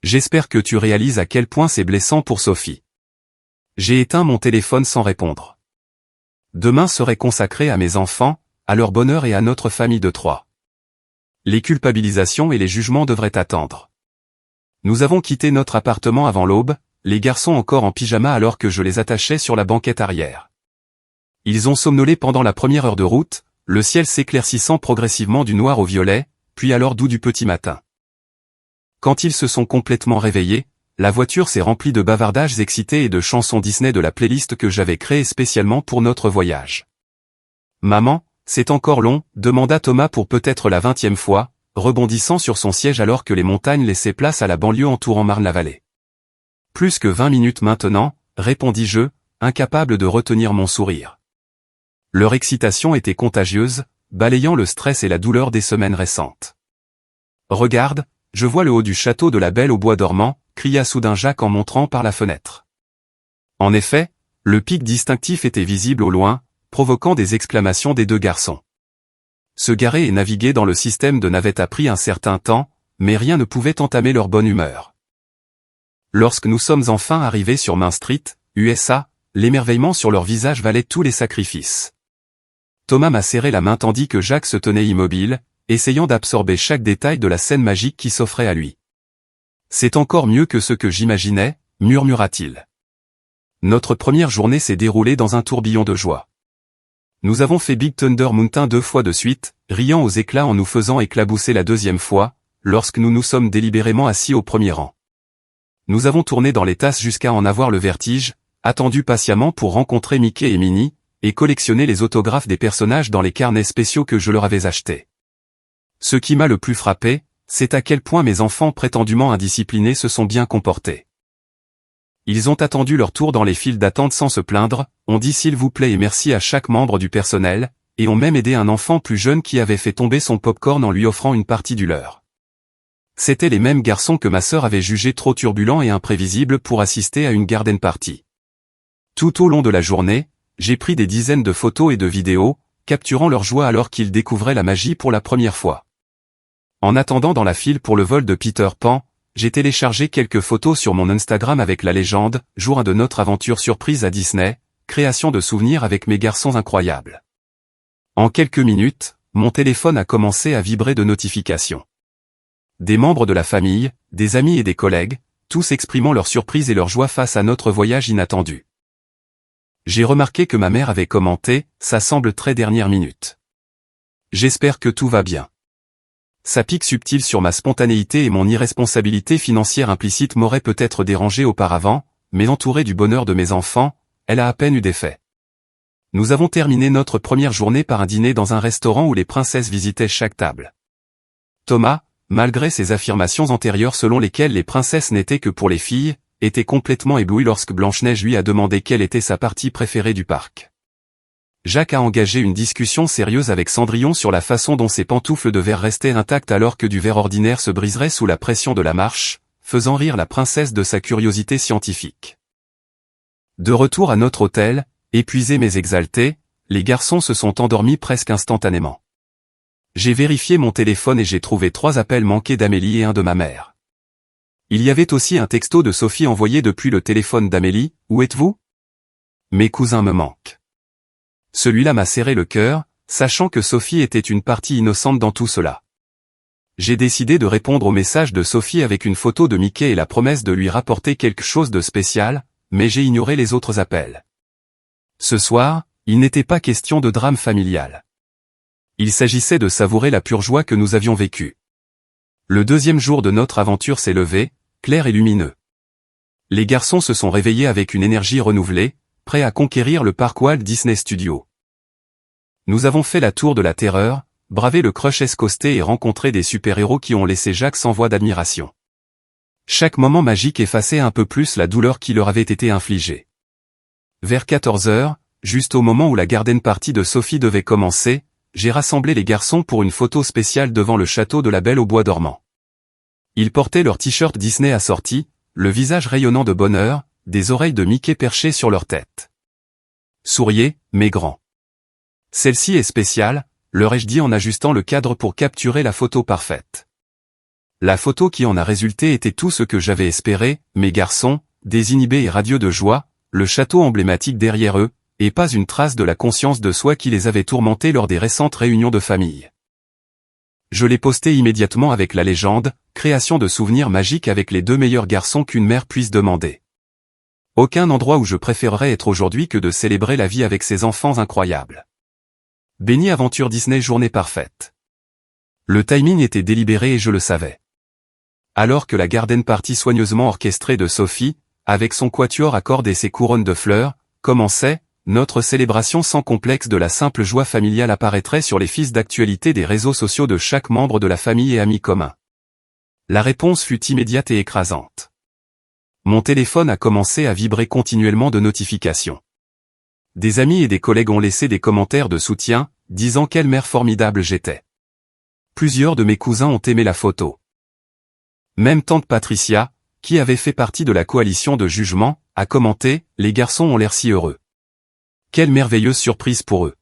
J'espère que tu réalises à quel point c'est blessant pour Sophie. J'ai éteint mon téléphone sans répondre. Demain serait consacré à mes enfants, à leur bonheur et à notre famille de 3. Les culpabilisations et les jugements devraient attendre. Nous avons quitté notre appartement avant l'aube, les garçons encore en pyjama alors que je les attachais sur la banquette arrière. Ils ont somnolé pendant la première heure de route, le ciel s'éclaircissant progressivement du noir au violet, puis alors doux du petit matin. Quand ils se sont complètement réveillés, la voiture s'est remplie de bavardages excités et de chansons Disney de la playlist que j'avais créée spécialement pour notre voyage. Maman, c'est encore long, demanda Thomas pour peut-être la 20e fois, rebondissant sur son siège alors que les montagnes laissaient place à la banlieue entourant Marne-la-Vallée. Plus que 20 minutes maintenant, répondis-je, incapable de retenir mon sourire. Leur excitation était contagieuse, balayant le stress et la douleur des semaines récentes. Regarde, je vois le haut du château de la Belle au bois dormant, cria soudain Jacques en montrant par la fenêtre. En effet, le pic distinctif était visible au loin, provoquant des exclamations des deux garçons. Se garer et naviguer dans le système de navette a pris un certain temps, mais rien ne pouvait entamer leur bonne humeur. Lorsque nous sommes enfin arrivés sur Main Street, USA, l'émerveillement sur leur visage valait tous les sacrifices. Thomas m'a serré la main tandis que Jacques se tenait immobile, essayant d'absorber chaque détail de la scène magique qui s'offrait à lui. C'est encore mieux que ce que j'imaginais, murmura-t-il. Notre première journée s'est déroulée dans un tourbillon de joie. Nous avons fait Big Thunder Mountain 2 fois de suite, riant aux éclats en nous faisant éclabousser la deuxième fois, lorsque nous nous sommes délibérément assis au premier rang. Nous avons tourné dans les tasses jusqu'à en avoir le vertige, attendu patiemment pour rencontrer Mickey et Minnie, et collectionner les autographes des personnages dans les carnets spéciaux que je leur avais achetés. Ce qui m'a le plus frappé, c'est à quel point mes enfants prétendument indisciplinés se sont bien comportés. Ils ont attendu leur tour dans les files d'attente sans se plaindre, ont dit s'il vous plaît et merci à chaque membre du personnel, et ont même aidé un enfant plus jeune qui avait fait tomber son popcorn en lui offrant une partie du leur. C'étaient les mêmes garçons que ma sœur avait jugés trop turbulents et imprévisibles pour assister à une garden party. Tout au long de la journée, j'ai pris des dizaines de photos et de vidéos, capturant leur joie alors qu'ils découvraient la magie pour la première fois. En attendant dans la file pour le vol de Peter Pan, j'ai téléchargé quelques photos sur mon Instagram avec la légende, jour 1 de notre aventure surprise à Disney, création de souvenirs avec mes garçons incroyables. En quelques minutes, mon téléphone a commencé à vibrer de notifications. Des membres de la famille, des amis et des collègues, tous exprimant leur surprise et leur joie face à notre voyage inattendu. J'ai remarqué que ma mère avait commenté « Ça semble très dernière minute. J'espère que tout va bien ». Sa pique subtile sur ma spontanéité et mon irresponsabilité financière implicite m'aurait peut-être dérangé auparavant, mais entourée du bonheur de mes enfants, elle a à peine eu d'effet. Nous avons terminé notre première journée par un dîner dans un restaurant où les princesses visitaient chaque table. Thomas, malgré ses affirmations antérieures selon lesquelles les princesses n'étaient que pour les filles, était complètement ébloui lorsque Blanche-Neige lui a demandé quelle était sa partie préférée du parc. Jacques a engagé une discussion sérieuse avec Cendrillon sur la façon dont ses pantoufles de verre restaient intactes alors que du verre ordinaire se briserait sous la pression de la marche, faisant rire la princesse de sa curiosité scientifique. De retour à notre hôtel, épuisés mais exaltés, les garçons se sont endormis presque instantanément. J'ai vérifié mon téléphone et j'ai trouvé 3 appels manqués d'Amélie et un de ma mère. Il y avait aussi un texto de Sophie envoyé depuis le téléphone d'Amélie, « Où êtes-vous ? Mes cousins me manquent. » Celui-là m'a serré le cœur, sachant que Sophie était une partie innocente dans tout cela. J'ai décidé de répondre au message de Sophie avec une photo de Mickey et la promesse de lui rapporter quelque chose de spécial, mais j'ai ignoré les autres appels. Ce soir, il n'était pas question de drame familial. Il s'agissait de savourer la pure joie que nous avions vécue. Le deuxième jour de notre aventure s'est levé, clair et lumineux. Les garçons se sont réveillés avec une énergie renouvelée, prêts à conquérir le parc Walt Disney Studios. Nous avons fait la tour de la terreur, bravé le crush escosté et rencontré des super-héros qui ont laissé Jacques sans voix d'admiration. Chaque moment magique effaçait un peu plus la douleur qui leur avait été infligée. Vers 14 heures, juste au moment où la garden party de Sophie devait commencer, j'ai rassemblé les garçons pour une photo spéciale devant le château de la Belle au bois dormant. Ils portaient leur t-shirt Disney assorti, le visage rayonnant de bonheur, des oreilles de Mickey perchées sur leur tête. Souriez, mes grands. Celle-ci est spéciale, leur ai-je dit en ajustant le cadre pour capturer la photo parfaite. La photo qui en a résulté était tout ce que j'avais espéré, mes garçons, désinhibés et radieux de joie, le château emblématique derrière eux, et pas une trace de la conscience de soi qui les avait tourmentés lors des récentes réunions de famille. Je l'ai posté immédiatement avec la légende, création de souvenirs magiques avec les 2 meilleurs garçons qu'une mère puisse demander. Aucun endroit où je préférerais être aujourd'hui que de célébrer la vie avec ces enfants incroyables. Bénie aventure Disney journée parfaite. Le timing était délibéré et je le savais. Alors que la garden party soigneusement orchestrée de Sophie, avec son quatuor à cordes et ses couronnes de fleurs, commençait, notre célébration sans complexe de la simple joie familiale apparaîtrait sur les fils d'actualité des réseaux sociaux de chaque membre de la famille et amis communs. La réponse fut immédiate et écrasante. Mon téléphone a commencé à vibrer continuellement de notifications. Des amis et des collègues ont laissé des commentaires de soutien, disant quelle mère formidable j'étais. Plusieurs de mes cousins ont aimé la photo. Même tante Patricia, qui avait fait partie de la coalition de jugement, a commenté « Les garçons ont l'air si heureux. » Quelle merveilleuse surprise pour eux.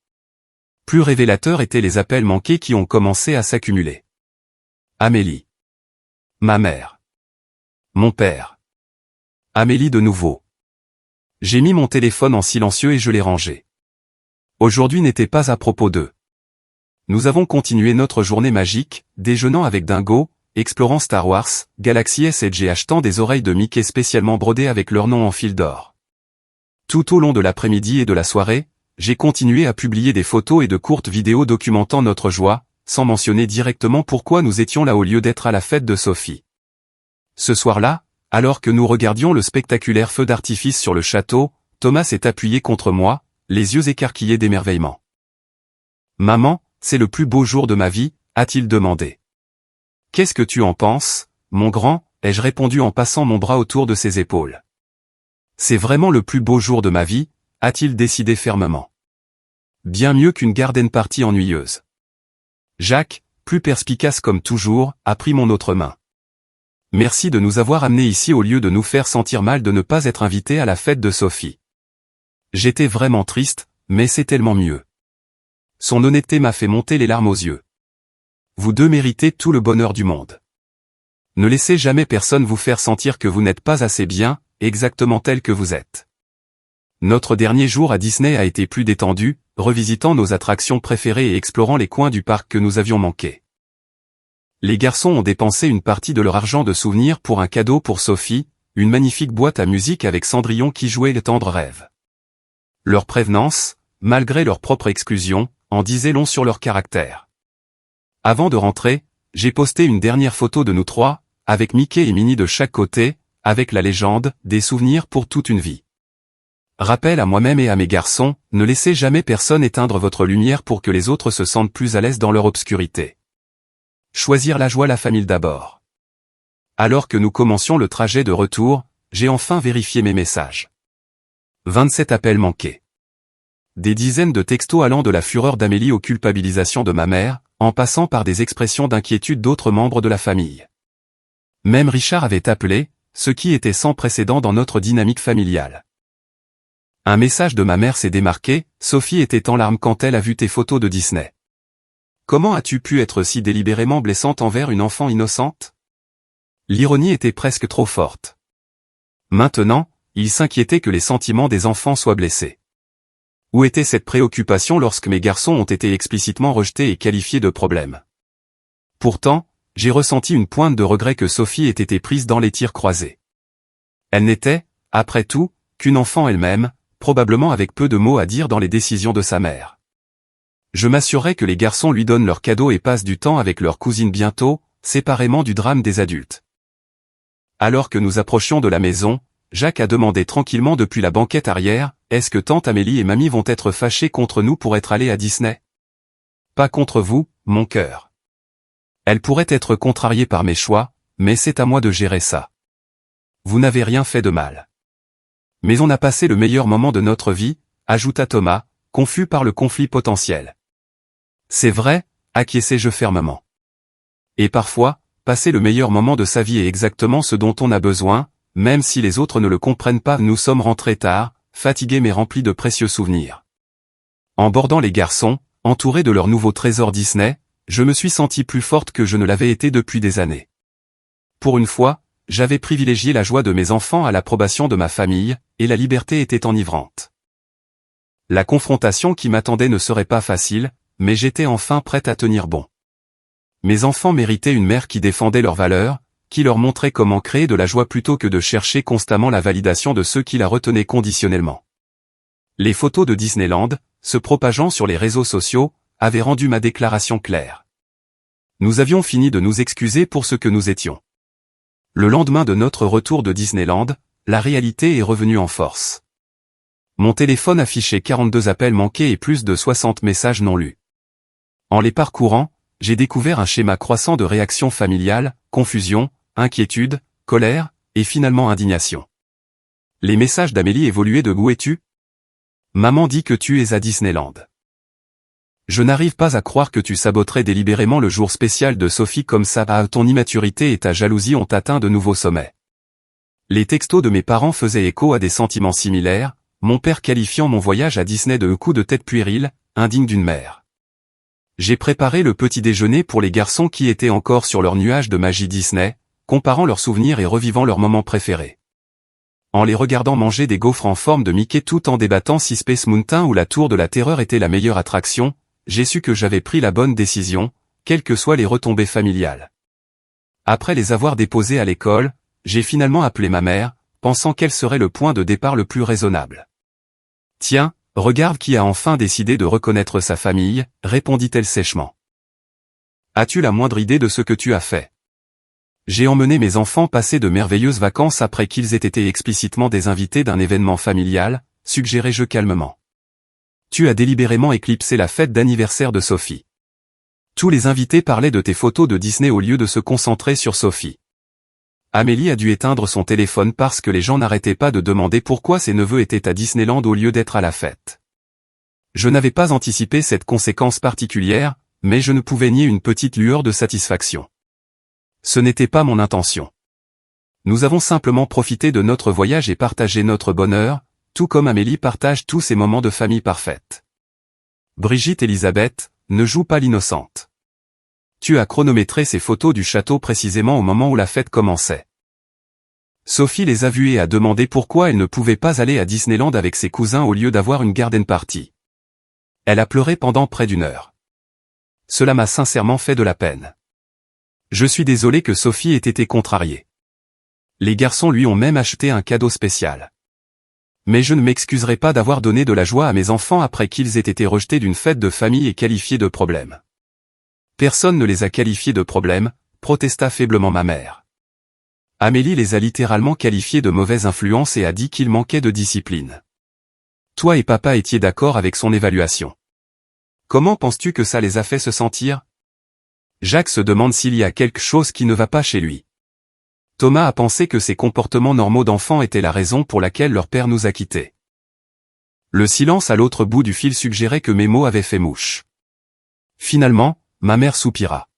Plus révélateurs étaient les appels manqués qui ont commencé à s'accumuler. Amélie. Ma mère. Mon père. Amélie de nouveau. J'ai mis mon téléphone en silencieux et je l'ai rangé. Aujourd'hui n'était pas à propos d'eux. Nous avons continué notre journée magique, déjeunant avec Dingo, explorant Star Wars, Galaxy S et achetant des oreilles de Mickey spécialement brodées avec leur nom en fil d'or. Tout au long de l'après-midi et de la soirée, j'ai continué à publier des photos et de courtes vidéos documentant notre joie, sans mentionner directement pourquoi nous étions là au lieu d'être à la fête de Sophie. Ce soir-là, alors que nous regardions le spectaculaire feu d'artifice sur le château, Thomas s'est appuyé contre moi, les yeux écarquillés d'émerveillement. « Maman, c'est le plus beau jour de ma vie » a-t-il demandé. Qu'est-ce que tu en penses, mon grand, ai-je répondu en passant mon bras autour de ses épaules. C'est vraiment le plus beau jour de ma vie, a-t-il décidé fermement. Bien mieux qu'une garden party ennuyeuse. Jacques, plus perspicace comme toujours, a pris mon autre main. Merci de nous avoir amenés ici au lieu de nous faire sentir mal de ne pas être invités à la fête de Sophie. J'étais vraiment triste, mais c'est tellement mieux. Son honnêteté m'a fait monter les larmes aux yeux. Vous deux méritez tout le bonheur du monde. Ne laissez jamais personne vous faire sentir que vous n'êtes pas assez bien, exactement tel que vous êtes. Notre dernier jour à Disney a été plus détendu, revisitant nos attractions préférées et explorant les coins du parc que nous avions manqués. Les garçons ont dépensé une partie de leur argent de souvenir pour un cadeau pour Sophie, une magnifique boîte à musique avec Cendrillon qui jouait le tendre rêve. Leur prévenance, malgré leur propre exclusion, en disait long sur leur caractère. Avant de rentrer, j'ai posté une dernière photo de nous trois, avec Mickey et Minnie de chaque côté, avec la légende, des souvenirs pour toute une vie. Rappel à moi-même et à mes garçons, ne laissez jamais personne éteindre votre lumière pour que les autres se sentent plus à l'aise dans leur obscurité. Choisir la joie, la famille d'abord. Alors que nous commencions le trajet de retour, j'ai enfin vérifié mes messages. 27 appels manqués. Des dizaines de textos allant de la fureur d'Amélie aux culpabilisations de ma mère, en passant par des expressions d'inquiétude d'autres membres de la famille. Même Richard avait appelé, ce qui était sans précédent dans notre dynamique familiale. Un message de ma mère s'est démarqué, Sophie était en larmes quand elle a vu tes photos de Disney. Comment as-tu pu être si délibérément blessante envers une enfant innocente? L'ironie était presque trop forte. Maintenant, il s'inquiétait que les sentiments des enfants soient blessés. Où était cette préoccupation lorsque mes garçons ont été explicitement rejetés et qualifiés de problème? Pourtant, j'ai ressenti une pointe de regret que Sophie ait été prise dans les tirs croisés. Elle n'était, après tout, qu'une enfant elle-même, probablement avec peu de mots à dire dans les décisions de sa mère. Je m'assurerai que les garçons lui donnent leurs cadeaux et passent du temps avec leur cousine bientôt, séparément du drame des adultes. Alors que nous approchions de la maison, Jacques a demandé tranquillement depuis la banquette arrière, « Est-ce que tante Amélie et mamie vont être fâchées contre nous pour être allées à Disney ?»« Pas contre vous, mon cœur. Elles pourraient être contrariées par mes choix, mais c'est à moi de gérer ça. Vous n'avez rien fait de mal. Mais on a passé le meilleur moment de notre vie, ajouta Thomas, confus par le conflit potentiel. C'est vrai, acquiesçai-je fermement. Et parfois, passer le meilleur moment de sa vie est exactement ce dont on a besoin, même si les autres ne le comprennent pas. Nous sommes rentrés tard, fatigués mais remplis de précieux souvenirs. En bordant les garçons, entourés de leur nouveau trésor Disney, je me suis senti plus forte que je ne l'avais été depuis des années. Pour une fois, j'avais privilégié la joie de mes enfants à l'approbation de ma famille, et la liberté était enivrante. La confrontation qui m'attendait ne serait pas facile, mais j'étais enfin prête à tenir bon. Mes enfants méritaient une mère qui défendait leurs valeurs, qui leur montrait comment créer de la joie plutôt que de chercher constamment la validation de ceux qui la retenaient conditionnellement. Les photos de Disneyland, se propageant sur les réseaux sociaux, avaient rendu ma déclaration claire. Nous avions fini de nous excuser pour ce que nous étions. Le lendemain de notre retour de Disneyland, la réalité est revenue en force. Mon téléphone affichait 42 appels manqués et plus de 60 messages non lus. En les parcourant, j'ai découvert un schéma croissant de réactions familiales, confusion, inquiétude, colère, et finalement indignation. Les messages d'Amélie évoluaient de « Où es-tu ? Maman dit que tu es à Disneyland. Je n'arrive pas à croire que tu saboterais délibérément le jour spécial de Sophie comme ça. Ah, ton immaturité et ta jalousie ont atteint de nouveaux sommets. » Les textos de mes parents faisaient écho à des sentiments similaires, mon père qualifiant mon voyage à Disney de coup de tête puéril, indigne d'une mère. J'ai préparé le petit déjeuner pour les garçons qui étaient encore sur leur nuage de magie Disney, comparant leurs souvenirs et revivant leurs moments préférés. En les regardant manger des gaufres en forme de Mickey tout en débattant si Space Mountain ou la Tour de la Terreur était la meilleure attraction, j'ai su que j'avais pris la bonne décision, quelles que soient les retombées familiales. Après les avoir déposés à l'école, j'ai finalement appelé ma mère, pensant quel serait le point de départ le plus raisonnable. « Tiens, regarde qui a enfin décidé de reconnaître sa famille, » répondit-elle sèchement. « As-tu la moindre idée de ce que tu as fait ? J'ai emmené mes enfants passer de merveilleuses vacances après qu'ils aient été explicitement des invités d'un événement familial, suggérai-je calmement. Tu as délibérément éclipsé la fête d'anniversaire de Sophie. Tous les invités parlaient de tes photos de Disney au lieu de se concentrer sur Sophie. Amélie a dû éteindre son téléphone parce que les gens n'arrêtaient pas de demander pourquoi ses neveux étaient à Disneyland au lieu d'être à la fête. Je n'avais pas anticipé cette conséquence particulière, mais je ne pouvais nier une petite lueur de satisfaction. Ce n'était pas mon intention. Nous avons simplement profité de notre voyage et partagé notre bonheur, tout comme Amélie partage tous ses moments de famille parfaite. Brigitte Elisabeth, ne joue pas l'innocente. Tu as chronométré ces photos du château précisément au moment où la fête commençait. Sophie les a vues et a demandé pourquoi elle ne pouvait pas aller à Disneyland avec ses cousins au lieu d'avoir une garden party. Elle a pleuré pendant près d'1 heure. Cela m'a sincèrement fait de la peine. Je suis désolé que Sophie ait été contrariée. Les garçons lui ont même acheté un cadeau spécial. Mais je ne m'excuserai pas d'avoir donné de la joie à mes enfants après qu'ils aient été rejetés d'une fête de famille et qualifiés de problème. Personne ne les a qualifiés de problème, protesta faiblement ma mère. Amélie les a littéralement qualifiés de mauvaise influence et a dit qu'ils manquaient de discipline. Toi et papa étiez d'accord avec son évaluation. Comment penses-tu que ça les a fait se sentir? Jacques se demande s'il y a quelque chose qui ne va pas chez lui. Thomas a pensé que ces comportements normaux d'enfants étaient la raison pour laquelle leur père nous a quittés. Le silence à l'autre bout du fil suggérait que mes mots avaient fait mouche. Finalement, ma mère soupira.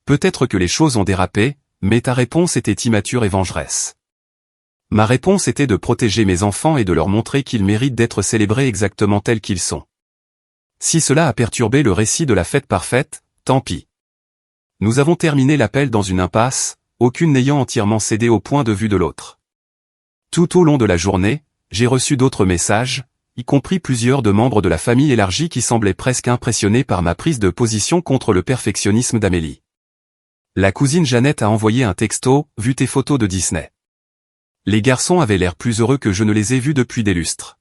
Peut-être que les choses ont dérapé, mais ta réponse était immature et vengeresse. Ma réponse était de protéger mes enfants et de leur montrer qu'ils méritent d'être célébrés exactement tels qu'ils sont. Si cela a perturbé le récit de la fête parfaite, tant pis. Nous avons terminé l'appel dans une impasse, aucune n'ayant entièrement cédé au point de vue de l'autre. Tout au long de la journée, j'ai reçu d'autres messages, y compris plusieurs de membres de la famille élargie qui semblaient presque impressionnés par ma prise de position contre le perfectionnisme d'Amélie. La cousine Jeannette a envoyé un texto, « Vu tes photos de Disney ». Les garçons avaient l'air plus heureux que je ne les ai vus depuis des lustres.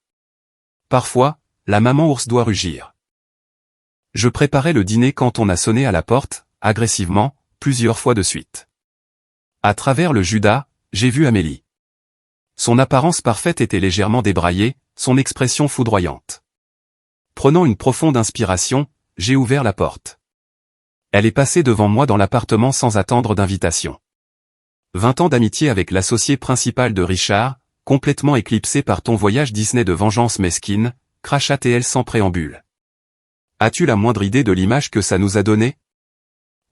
Parfois, la maman ours doit rugir. Je préparais le dîner quand on a sonné à la porte, agressivement, plusieurs fois de suite. À travers le Judas, j'ai vu Amélie. Son apparence parfaite était légèrement débraillée, son expression foudroyante. Prenant une profonde inspiration, j'ai ouvert la porte. Elle est passée devant moi dans l'appartement sans attendre d'invitation. 20 ans d'amitié avec l'associé principal de Richard, complètement éclipsé par ton voyage Disney de vengeance mesquine, cracha-t-elle sans préambule. As-tu la moindre idée de l'image que ça nous a donnée?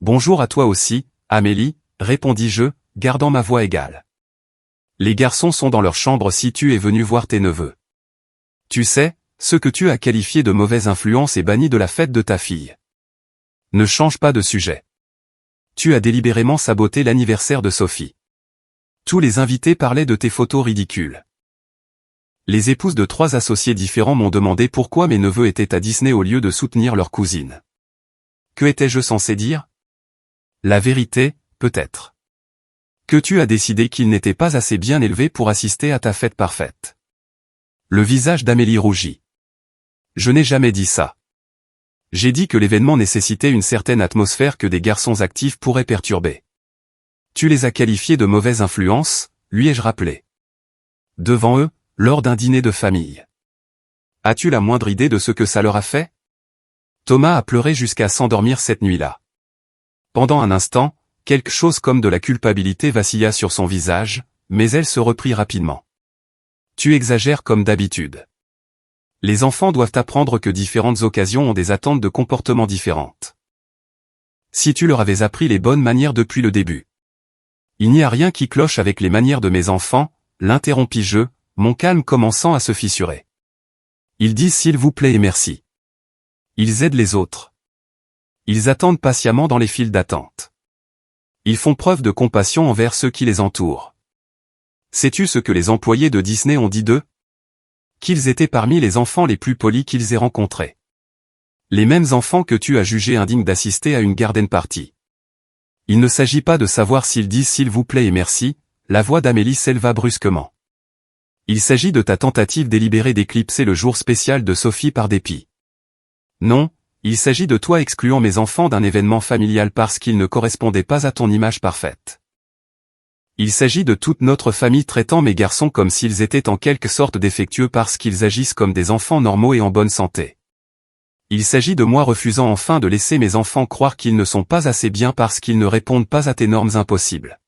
Bonjour à toi aussi, Amélie, répondis-je, gardant ma voix égale. Les garçons sont dans leur chambre si tu es venu voir tes neveux. Tu sais, ce que tu as qualifié de mauvaise influence est banni de la fête de ta fille. Ne change pas de sujet. Tu as délibérément saboté l'anniversaire de Sophie. Tous les invités parlaient de tes photos ridicules. Les épouses de 3 associés différents m'ont demandé pourquoi mes neveux étaient à Disney au lieu de soutenir leur cousine. Que étais-je censé dire? La vérité, peut-être. Que tu as décidé qu'ils n'étaient pas assez bien élevés pour assister à ta fête parfaite. Le visage d'Amélie rougit. Je n'ai jamais dit ça. J'ai dit que l'événement nécessitait une certaine atmosphère que des garçons actifs pourraient perturber. Tu les as qualifiés de mauvaise influence, lui ai-je rappelé. Devant eux, lors d'un dîner de famille. As-tu la moindre idée de ce que ça leur a fait? Thomas a pleuré jusqu'à s'endormir cette nuit-là. Pendant un instant, quelque chose comme de la culpabilité vacilla sur son visage, mais elle se reprit rapidement. Tu exagères comme d'habitude. Les enfants doivent apprendre que différentes occasions ont des attentes de comportement différentes. Si tu leur avais appris les bonnes manières depuis le début. Il n'y a rien qui cloche avec les manières de mes enfants, l'interrompis-je, mon calme commençant à se fissurer. Ils disent s'il vous plaît et merci. Ils aident les autres. Ils attendent patiemment dans les files d'attente. Ils font preuve de compassion envers ceux qui les entourent. Sais-tu ce que les employés de Disney ont dit d'eux? Qu'ils étaient parmi les enfants les plus polis qu'ils aient rencontrés. Les mêmes enfants que tu as jugés indignes d'assister à une garden party. Il ne s'agit pas de savoir s'ils disent s'il vous plaît et merci, la voix d'Amélie s'éleva brusquement. Il s'agit de ta tentative délibérée d'éclipser le jour spécial de Sophie par dépit. Non, il s'agit de toi excluant mes enfants d'un événement familial parce qu'ils ne correspondaient pas à ton image parfaite. Il s'agit de toute notre famille traitant mes garçons comme s'ils étaient en quelque sorte défectueux parce qu'ils agissent comme des enfants normaux et en bonne santé. Il s'agit de moi refusant enfin de laisser mes enfants croire qu'ils ne sont pas assez bien parce qu'ils ne répondent pas à tes normes impossibles.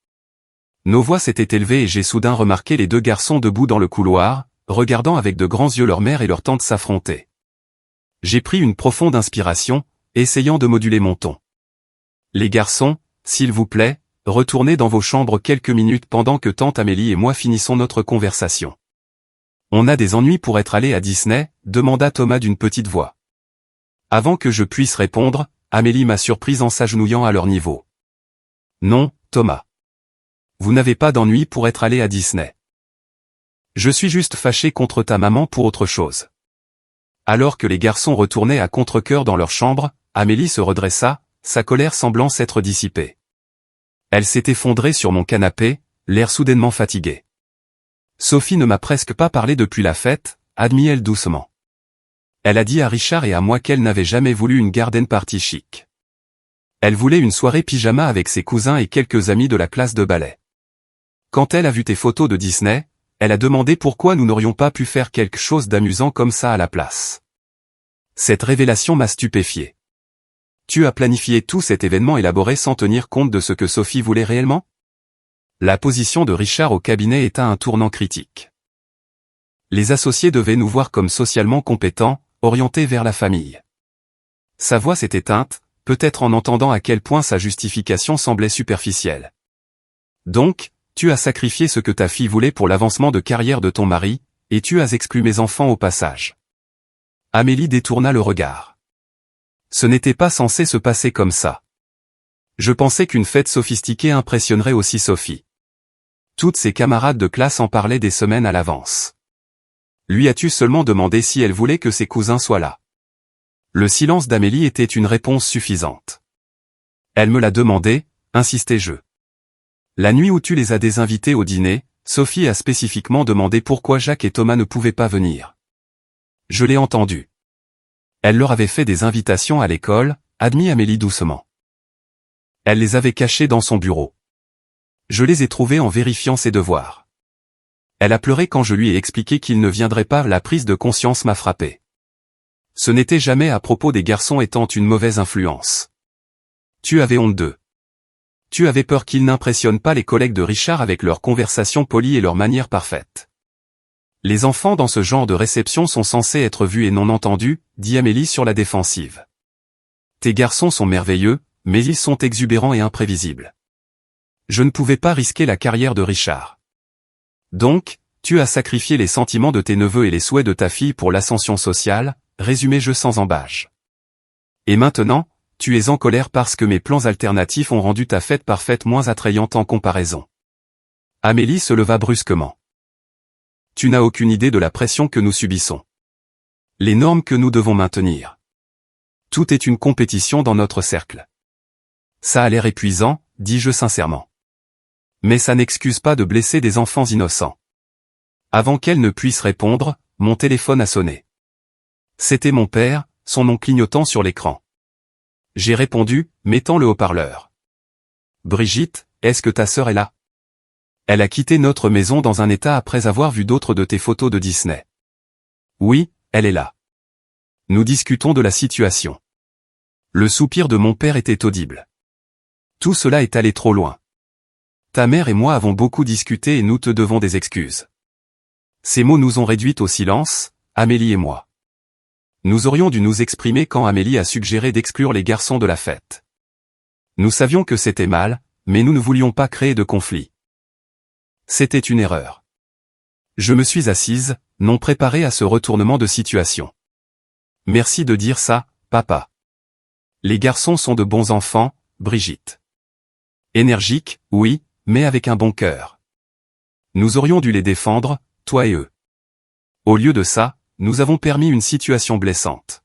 Nos voix s'étaient élevées et j'ai soudain remarqué les deux garçons debout dans le couloir, regardant avec de grands yeux leur mère et leur tante s'affronter. J'ai pris une profonde inspiration, essayant de moduler mon ton. Les garçons, s'il vous plaît, retournez dans vos chambres quelques minutes pendant que tante Amélie et moi finissons notre conversation. On a des ennuis pour être allés à Disney, demanda Thomas d'une petite voix. Avant que je puisse répondre, Amélie m'a surprise en s'agenouillant à leur niveau. Non, Thomas. Vous n'avez pas d'ennui pour être allé à Disney. Je suis juste fâché contre ta maman pour autre chose. Alors que les garçons retournaient à contre-cœur dans leur chambre, Amélie se redressa, sa colère semblant s'être dissipée. Elle s'est effondrée sur mon canapé, l'air soudainement fatigué. Sophie ne m'a presque pas parlé depuis la fête, admit-elle doucement. Elle a dit à Richard et à moi qu'elle n'avait jamais voulu une garden party chic. Elle voulait une soirée pyjama avec ses cousins et quelques amis de la classe de ballet. Quand elle a vu tes photos de Disney, elle a demandé pourquoi nous n'aurions pas pu faire quelque chose d'amusant comme ça à la place. Cette révélation m'a stupéfié. Tu as planifié tout cet événement élaboré sans tenir compte de ce que Sophie voulait réellement ? La position de Richard au cabinet est à un tournant critique. Les associés devaient nous voir comme socialement compétents, orientés vers la famille. Sa voix s'est éteinte, peut-être en entendant à quel point sa justification semblait superficielle. Donc, tu as sacrifié ce que ta fille voulait pour l'avancement de carrière de ton mari, et tu as exclu mes enfants au passage. Amélie détourna le regard. Ce n'était pas censé se passer comme ça. Je pensais qu'une fête sophistiquée impressionnerait aussi Sophie. Toutes ses camarades de classe en parlaient des semaines à l'avance. Lui as-tu seulement demandé si elle voulait que ses cousins soient là? Le silence d'Amélie était une réponse suffisante. Elle me l'a demandé, insistai-je. La nuit où tu les as désinvités au dîner, Sophie a spécifiquement demandé pourquoi Jacques et Thomas ne pouvaient pas venir. Je l'ai entendu. Elle leur avait fait des invitations à l'école, admit Amélie doucement. Elle les avait cachés dans son bureau. Je les ai trouvés en vérifiant ses devoirs. Elle a pleuré quand je lui ai expliqué qu'il ne viendrait pas, la prise de conscience m'a frappé. Ce n'était jamais à propos des garçons étant une mauvaise influence. Tu avais honte d'eux. Tu avais peur qu'ils n'impressionnent pas les collègues de Richard avec leurs conversations polies et leurs manières parfaites. Les enfants dans ce genre de réception sont censés être vus et non entendus, dit Amélie sur la défensive. Tes garçons sont merveilleux, mais ils sont exubérants et imprévisibles. Je ne pouvais pas risquer la carrière de Richard. Donc, tu as sacrifié les sentiments de tes neveux et les souhaits de ta fille pour l'ascension sociale, résumai-je sans embâche. Et maintenant, tu es en colère parce que mes plans alternatifs ont rendu ta fête parfaite moins attrayante en comparaison. Amélie se leva brusquement. Tu n'as aucune idée de la pression que nous subissons. Les normes que nous devons maintenir. Tout est une compétition dans notre cercle. Ça a l'air épuisant, dis-je sincèrement. Mais ça n'excuse pas de blesser des enfants innocents. Avant qu'elle ne puisse répondre, mon téléphone a sonné. C'était mon père, son nom clignotant sur l'écran. J'ai répondu, mettant le haut-parleur. Brigitte, est-ce que ta sœur est là? Elle a quitté notre maison dans un état après avoir vu d'autres de tes photos de Disney. Oui, elle est là. Nous discutons de la situation. Le soupir de mon père était audible. Tout cela est allé trop loin. Ta mère et moi avons beaucoup discuté et nous te devons des excuses. Ces mots nous ont réduites au silence, Amélie et moi. Nous aurions dû nous exprimer quand Amélie a suggéré d'exclure les garçons de la fête. Nous savions que c'était mal, mais nous ne voulions pas créer de conflit. C'était une erreur. Je me suis assise, non préparée à ce retournement de situation. Merci de dire ça, papa. Les garçons sont de bons enfants, Brigitte. Énergiques, oui, mais avec un bon cœur. Nous aurions dû les défendre, toi et eux. Au lieu de ça, nous avons permis une situation blessante.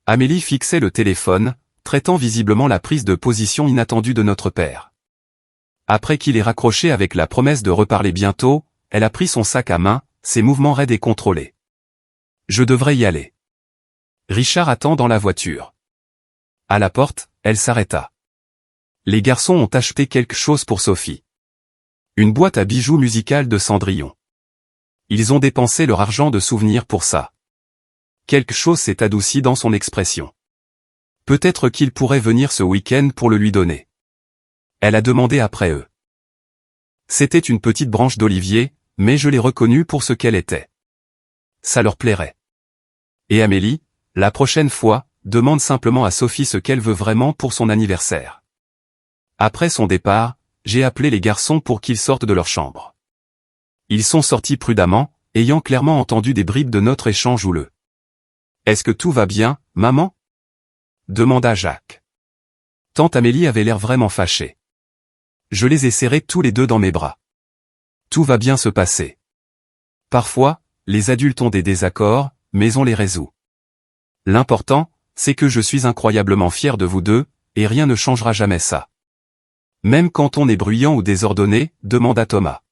Amélie fixait le téléphone, traitant visiblement la prise de position inattendue de notre père. Après qu'il ait raccroché avec la promesse de reparler bientôt, elle a pris son sac à main, ses mouvements raides et contrôlés. Je devrais y aller. Richard attend dans la voiture. À la porte, elle s'arrêta. Les garçons ont acheté quelque chose pour Sophie. Une boîte à bijoux musicale de Cendrillon. Ils ont dépensé leur argent de souvenir pour ça. quelque chose s'est adouci dans son expression. Peut-être qu'il pourrait venir ce week-end pour le lui donner. Elle a demandé après eux. C'était une petite branche d'olivier, mais je l'ai reconnue pour ce qu'elle était. Ça leur plairait. Et Amélie, la prochaine fois, demande simplement à Sophie ce qu'elle veut vraiment pour son anniversaire. Après son départ, j'ai appelé les garçons pour qu'ils sortent de leur chambre. Ils sont sortis prudemment, ayant clairement entendu des bribes de notre échange houleux. « Est-ce que tout va bien, maman ?» demanda Jacques. Tante Amélie avait l'air vraiment fâchée. Je les ai serrés tous les deux dans mes bras. Tout va bien se passer. Parfois, les adultes ont des désaccords, mais on les résout. L'important, c'est que je suis incroyablement fier de vous deux, et rien ne changera jamais ça. Même quand on est bruyant ou désordonné, demanda Thomas.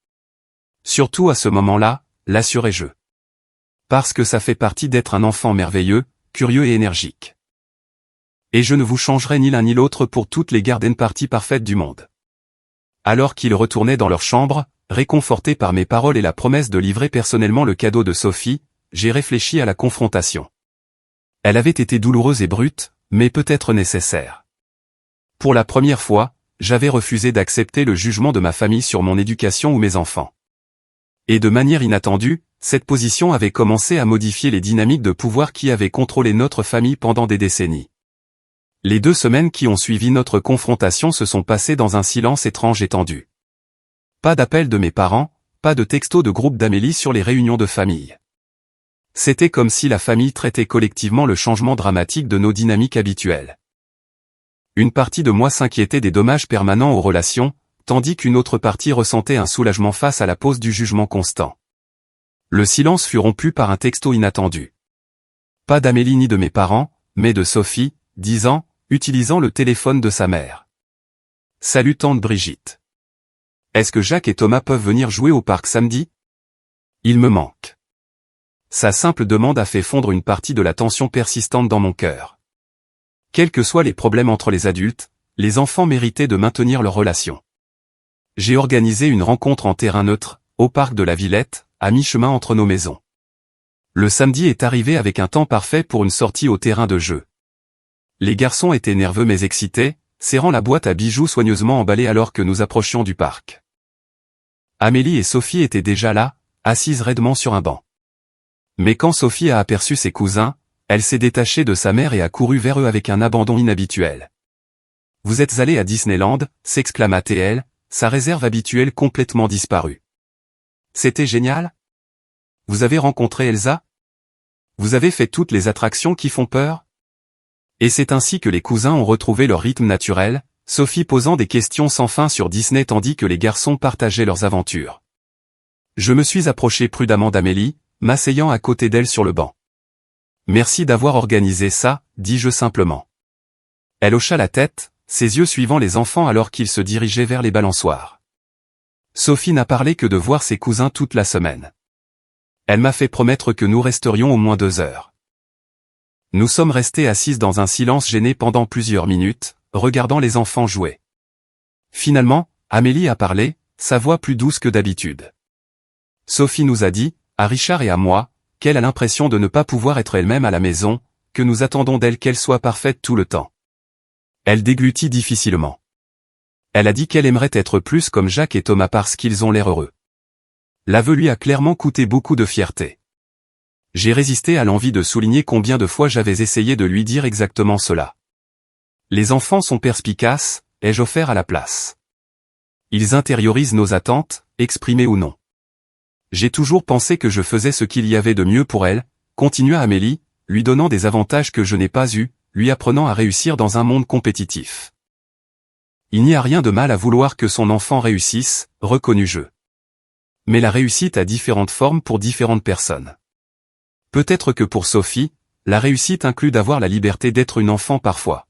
Surtout à ce moment-là, l'assurai-je. Parce que ça fait partie d'être un enfant merveilleux, curieux et énergique. Et je ne vous changerai ni l'un ni l'autre pour toutes les garden parties parfaites du monde. Alors qu'ils retournaient dans leur chambre, réconfortés par mes paroles et la promesse de livrer personnellement le cadeau de Sophie, j'ai réfléchi à la confrontation. Elle avait été douloureuse et brute, mais peut-être nécessaire. Pour la première fois, j'avais refusé d'accepter le jugement de ma famille sur mon éducation ou mes enfants. Et de manière inattendue, cette position avait commencé à modifier les dynamiques de pouvoir qui avaient contrôlé notre famille pendant des décennies. Les 2 semaines qui ont suivi notre confrontation se sont passées dans un silence étrange et tendu. Pas d'appel de mes parents, pas de texto de groupe d'Amélie sur les réunions de famille. C'était comme si la famille traitait collectivement le changement dramatique de nos dynamiques habituelles. Une partie de moi s'inquiétait des dommages permanents aux relations, tandis qu'une autre partie ressentait un soulagement face à la pause du jugement constant. Le silence fut rompu par un texto inattendu. Pas d'Amélie ni de mes parents, mais de Sophie, 10 ans, utilisant le téléphone de sa mère. « Salut tante Brigitte. Est-ce que Jacques et Thomas peuvent venir jouer au parc samedi ? Il me manque. » Sa simple demande a fait fondre une partie de la tension persistante dans mon cœur. Quels que soient les problèmes entre les adultes, les enfants méritaient de maintenir leur relation. J'ai organisé une rencontre en terrain neutre, au parc de la Villette, à mi-chemin entre nos maisons. Le samedi est arrivé avec un temps parfait pour une sortie au terrain de jeu. Les garçons étaient nerveux mais excités, serrant la boîte à bijoux soigneusement emballée alors que nous approchions du parc. Amélie et Sophie étaient déjà là, assises raidement sur un banc. Mais quand Sophie a aperçu ses cousins, elle s'est détachée de sa mère et a couru vers eux avec un abandon inhabituel. « Vous êtes allés à Disneyland » s'exclama-t-elle, sa réserve habituelle complètement disparue. « C'était génial ? Vous avez rencontré Elsa ? Vous avez fait toutes les attractions qui font peur ? » Et c'est ainsi que les cousins ont retrouvé leur rythme naturel, Sophie posant des questions sans fin sur Disney tandis que les garçons partageaient leurs aventures. Je me suis approché prudemment d'Amélie, m'asseyant à côté d'elle sur le banc. « Merci d'avoir organisé ça », dis-je simplement. Elle hocha la tête, ses yeux suivant les enfants alors qu'ils se dirigeaient vers les balançoires. Sophie n'a parlé que de voir ses cousins toute la semaine. Elle m'a fait promettre que nous resterions au moins 2 heures. Nous sommes restés assises dans un silence gêné pendant plusieurs minutes, regardant les enfants jouer. Finalement, Amélie a parlé, sa voix plus douce que d'habitude. Sophie nous a dit, à Richard et à moi, qu'elle a l'impression de ne pas pouvoir être elle-même à la maison, que nous attendons d'elle qu'elle soit parfaite tout le temps. Elle déglutit difficilement. Elle a dit qu'elle aimerait être plus comme Jacques et Thomas parce qu'ils ont l'air heureux. L'aveu lui a clairement coûté beaucoup de fierté. J'ai résisté à l'envie de souligner combien de fois j'avais essayé de lui dire exactement cela. Les enfants sont perspicaces, ai-je offert à la place. Ils intériorisent nos attentes, exprimées ou non. J'ai toujours pensé que je faisais ce qu'il y avait de mieux pour elle, continua Amélie, lui donnant des avantages que je n'ai pas eus, lui apprenant à réussir dans un monde compétitif. Il n'y a rien de mal à vouloir que son enfant réussisse, reconnus-je. Mais la réussite a différentes formes pour différentes personnes. Peut-être que pour Sophie, la réussite inclut d'avoir la liberté d'être une enfant parfois.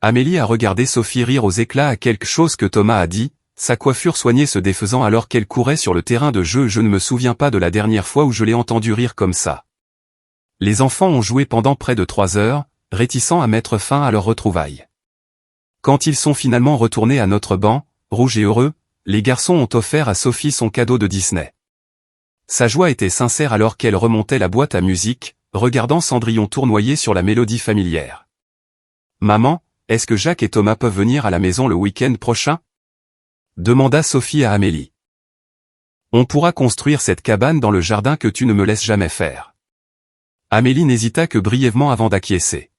Amélie a regardé Sophie rire aux éclats à quelque chose que Thomas a dit, sa coiffure soignée se défaisant alors qu'elle courait sur le terrain de jeu. Je ne me souviens pas de la dernière fois où je l'ai entendu rire comme ça. Les enfants ont joué pendant près de 3 heures, réticents à mettre fin à leur retrouvailles. Quand ils sont finalement retournés à notre banc, rouges et heureux, les garçons ont offert à Sophie son cadeau de Disney. Sa joie était sincère alors qu'elle remontait la boîte à musique, regardant Cendrillon tournoyer sur la mélodie familière. Maman, est-ce que Jacques et Thomas peuvent venir à la maison le week-end prochain? Demanda Sophie à Amélie. On pourra construire cette cabane dans le jardin que tu ne me laisses jamais faire. Amélie n'hésita que brièvement avant d'acquiescer.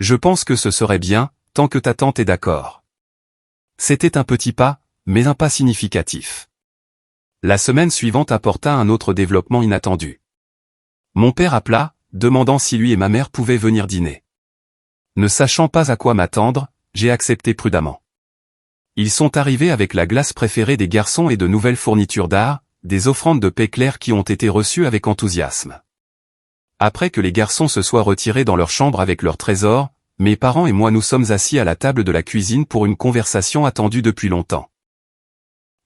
Je pense que ce serait bien, tant que ta tante est d'accord. C'était un petit pas, mais un pas significatif. La semaine suivante apporta un autre développement inattendu. Mon père appela, demandant si lui et ma mère pouvaient venir dîner. Ne sachant pas à quoi m'attendre, j'ai accepté prudemment. Ils sont arrivés avec la glace préférée des garçons et de nouvelles fournitures d'art, des offrandes de paix claire qui ont été reçues avec enthousiasme. Après que les garçons se soient retirés dans leur chambre avec leurs trésors, mes parents et moi nous sommes assis à la table de la cuisine pour une conversation attendue depuis longtemps.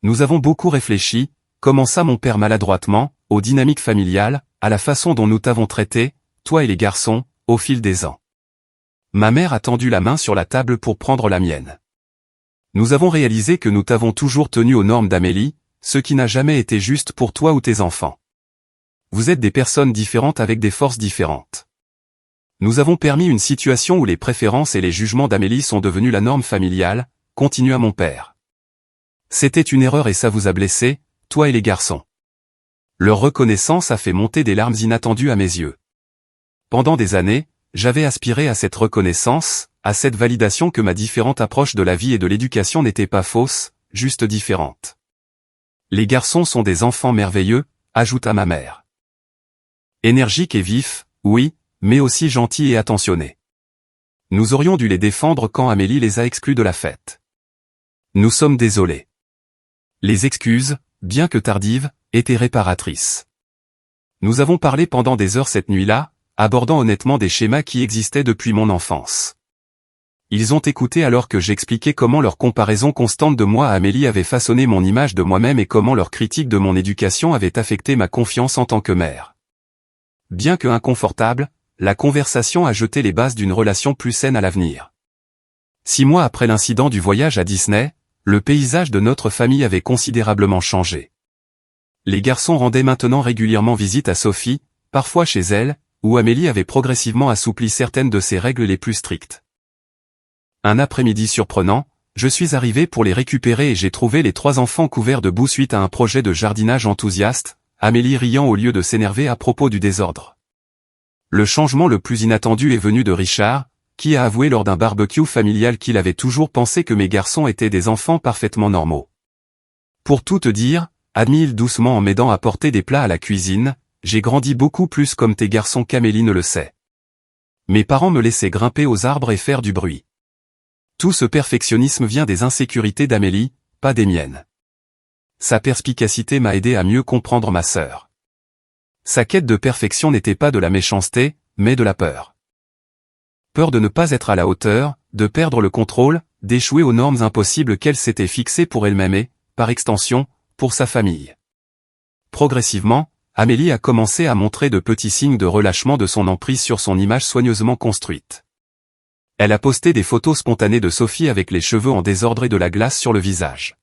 Nous avons beaucoup réfléchi, commença mon père maladroitement, aux dynamiques familiales, à la façon dont nous t'avons traité, toi et les garçons, au fil des ans. Ma mère a tendu la main sur la table pour prendre la mienne. Nous avons réalisé que nous t'avons toujours tenu aux normes d'Amélie, ce qui n'a jamais été juste pour toi ou tes enfants. Vous êtes des personnes différentes avec des forces différentes. Nous avons permis une situation où les préférences et les jugements d'Amélie sont devenus la norme familiale, continua mon père. C'était une erreur et ça vous a blessé, toi et les garçons. Leur reconnaissance a fait monter des larmes inattendues à mes yeux. Pendant des années, j'avais aspiré à cette reconnaissance, à cette validation que ma différente approche de la vie et de l'éducation n'était pas fausse, juste différente. Les garçons sont des enfants merveilleux, ajouta ma mère. Énergiques et vifs, oui, mais aussi gentils et attentionnés. Nous aurions dû les défendre quand Amélie les a exclus de la fête. Nous sommes désolés. Les excuses, bien que tardives, étaient réparatrices. Nous avons parlé pendant des heures cette nuit-là, abordant honnêtement des schémas qui existaient depuis mon enfance. Ils ont écouté alors que j'expliquais comment leur comparaison constante de moi à Amélie avait façonné mon image de moi-même et comment leur critique de mon éducation avait affecté ma confiance en tant que mère. Bien que inconfortable, la conversation a jeté les bases d'une relation plus saine à l'avenir. 6 mois après l'incident du voyage à Disney, le paysage de notre famille avait considérablement changé. Les garçons rendaient maintenant régulièrement visite à Sophie, parfois chez elle, où Amélie avait progressivement assoupli certaines de ses règles les plus strictes. Un après-midi surprenant, je suis arrivé pour les récupérer et j'ai trouvé les 3 enfants couverts de boue suite à un projet de jardinage enthousiaste, Amélie riant au lieu de s'énerver à propos du désordre. Le changement le plus inattendu est venu de Richard, qui a avoué lors d'un barbecue familial qu'il avait toujours pensé que mes garçons étaient des enfants parfaitement normaux. Pour tout te dire, admis-il doucement en m'aidant à porter des plats à la cuisine, j'ai grandi beaucoup plus comme tes garçons qu'Amélie ne le sait. Mes parents me laissaient grimper aux arbres et faire du bruit. Tout ce perfectionnisme vient des insécurités d'Amélie, pas des miennes. Sa perspicacité m'a aidé à mieux comprendre ma sœur. Sa quête de perfection n'était pas de la méchanceté, mais de la peur. Peur de ne pas être à la hauteur, de perdre le contrôle, d'échouer aux normes impossibles qu'elle s'était fixées pour elle-même et, par extension, pour sa famille. Progressivement, Amélie a commencé à montrer de petits signes de relâchement de son emprise sur son image soigneusement construite. Elle a posté des photos spontanées de Sophie avec les cheveux en désordre et de la glace sur le visage.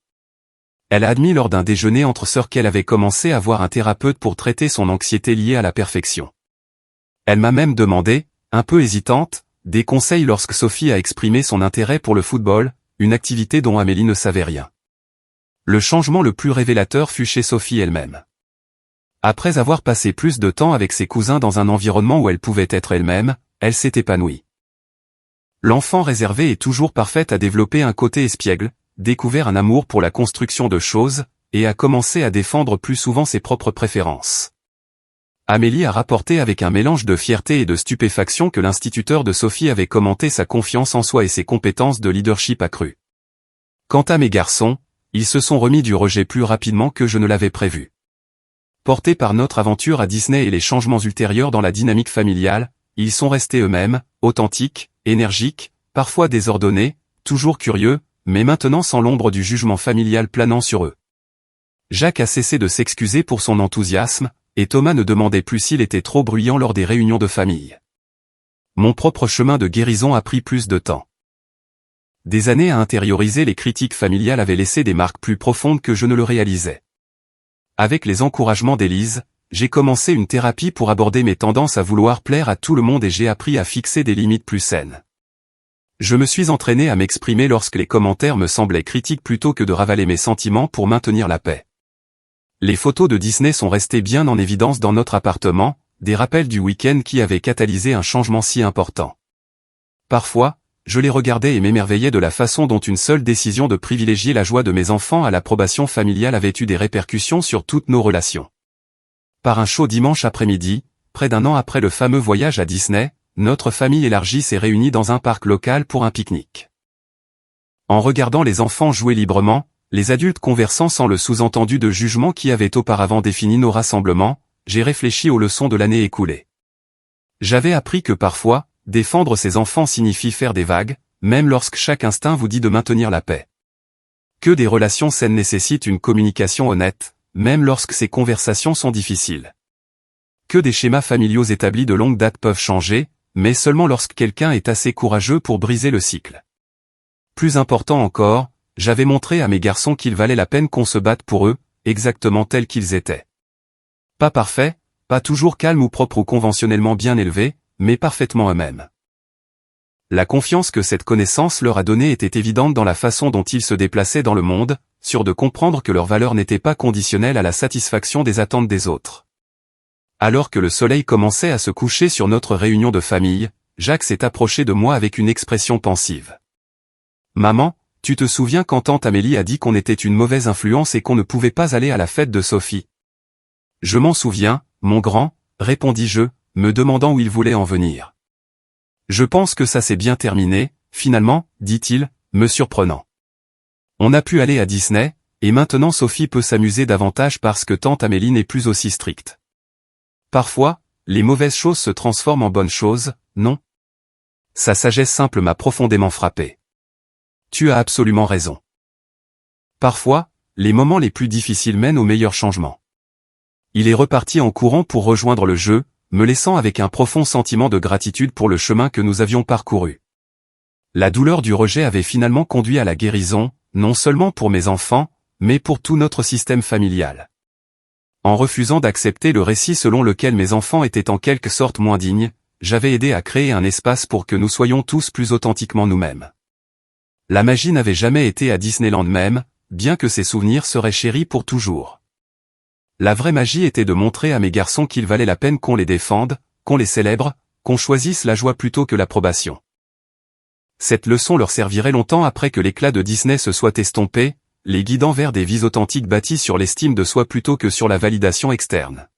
Elle a admis lors d'un déjeuner entre sœurs qu'elle avait commencé à voir un thérapeute pour traiter son anxiété liée à la perfection. Elle m'a même demandé, un peu hésitante, des conseils lorsque Sophie a exprimé son intérêt pour le football, une activité dont Amélie ne savait rien. Le changement le plus révélateur fut chez Sophie elle-même. Après avoir passé plus de temps avec ses cousins dans un environnement où elle pouvait être elle-même, elle s'est épanouie. L'enfant réservé est toujours parfaite à développer un côté espiègle, découvert un amour pour la construction de choses, et a commencé à défendre plus souvent ses propres préférences. Amélie a rapporté avec un mélange de fierté et de stupéfaction que l'instituteur de Sophie avait commenté sa confiance en soi et ses compétences de leadership accrues. Quant à mes garçons, ils se sont remis du rejet plus rapidement que je ne l'avais prévu. Portés par notre aventure à Disney et les changements ultérieurs dans la dynamique familiale, ils sont restés eux-mêmes, authentiques, énergiques, parfois désordonnés, toujours curieux, mais maintenant sans l'ombre du jugement familial planant sur eux. Jacques a cessé de s'excuser pour son enthousiasme, et Thomas ne demandait plus s'il était trop bruyant lors des réunions de famille. Mon propre chemin de guérison a pris plus de temps. Des années à intérioriser les critiques familiales avaient laissé des marques plus profondes que je ne le réalisais. Avec les encouragements d'Élise, j'ai commencé une thérapie pour aborder mes tendances à vouloir plaire à tout le monde et j'ai appris à fixer des limites plus saines. Je me suis entraîné à m'exprimer lorsque les commentaires me semblaient critiques plutôt que de ravaler mes sentiments pour maintenir la paix. Les photos de Disney sont restées bien en évidence dans notre appartement, des rappels du week-end qui avaient catalysé un changement si important. Parfois, je les regardais et m'émerveillais de la façon dont une seule décision de privilégier la joie de mes enfants à l'approbation familiale avait eu des répercussions sur toutes nos relations. Par un chaud dimanche après-midi, près d'un an après le fameux voyage à Disney, notre famille élargie s'est réunie dans un parc local pour un pique-nique. En regardant les enfants jouer librement, les adultes conversant sans le sous-entendu de jugement qui avait auparavant défini nos rassemblements, j'ai réfléchi aux leçons de l'année écoulée. J'avais appris que parfois, défendre ses enfants signifie faire des vagues, même lorsque chaque instinct vous dit de maintenir la paix. Que des relations saines nécessitent une communication honnête, même lorsque ces conversations sont difficiles. Que des schémas familiaux établis de longue date peuvent changer, mais seulement lorsque quelqu'un est assez courageux pour briser le cycle. Plus important encore, j'avais montré à mes garçons qu'il valait la peine qu'on se batte pour eux, exactement tels qu'ils étaient. Pas parfaits, pas toujours calmes ou propres ou conventionnellement bien élevés, mais parfaitement eux-mêmes. La confiance que cette connaissance leur a donnée était évidente dans la façon dont ils se déplaçaient dans le monde, sûrs de comprendre que leur valeur n'était pas conditionnelle à la satisfaction des attentes des autres. Alors que le soleil commençait à se coucher sur notre réunion de famille, Jacques s'est approché de moi avec une expression pensive. « Maman, tu te souviens quand tante Amélie a dit qu'on était une mauvaise influence et qu'on ne pouvait pas aller à la fête de Sophie ? » « Je m'en souviens, mon grand, » répondis-je, me demandant où il voulait en venir. « Je pense que ça s'est bien terminé, finalement, » dit-il, me surprenant. « On a pu aller à Disney, et maintenant Sophie peut s'amuser davantage parce que tante Amélie n'est plus aussi stricte. Parfois, les mauvaises choses se transforment en bonnes choses, non ? Sa sagesse simple m'a profondément frappé. Tu as absolument raison. Parfois, les moments les plus difficiles mènent aux meilleurs changements. Il est reparti en courant pour rejoindre le jeu, me laissant avec un profond sentiment de gratitude pour le chemin que nous avions parcouru. La douleur du rejet avait finalement conduit à la guérison, non seulement pour mes enfants, mais pour tout notre système familial. En refusant d'accepter le récit selon lequel mes enfants étaient en quelque sorte moins dignes, j'avais aidé à créer un espace pour que nous soyons tous plus authentiquement nous-mêmes. La magie n'avait jamais été à Disneyland même, bien que ces souvenirs seraient chéris pour toujours. La vraie magie était de montrer à mes garçons qu'il valait la peine qu'on les défende, qu'on les célèbre, qu'on choisisse la joie plutôt que l'approbation. Cette leçon leur servirait longtemps après que l'éclat de Disney se soit estompé, les guidant vers des vies authentiques bâties sur l'estime de soi plutôt que sur la validation externe.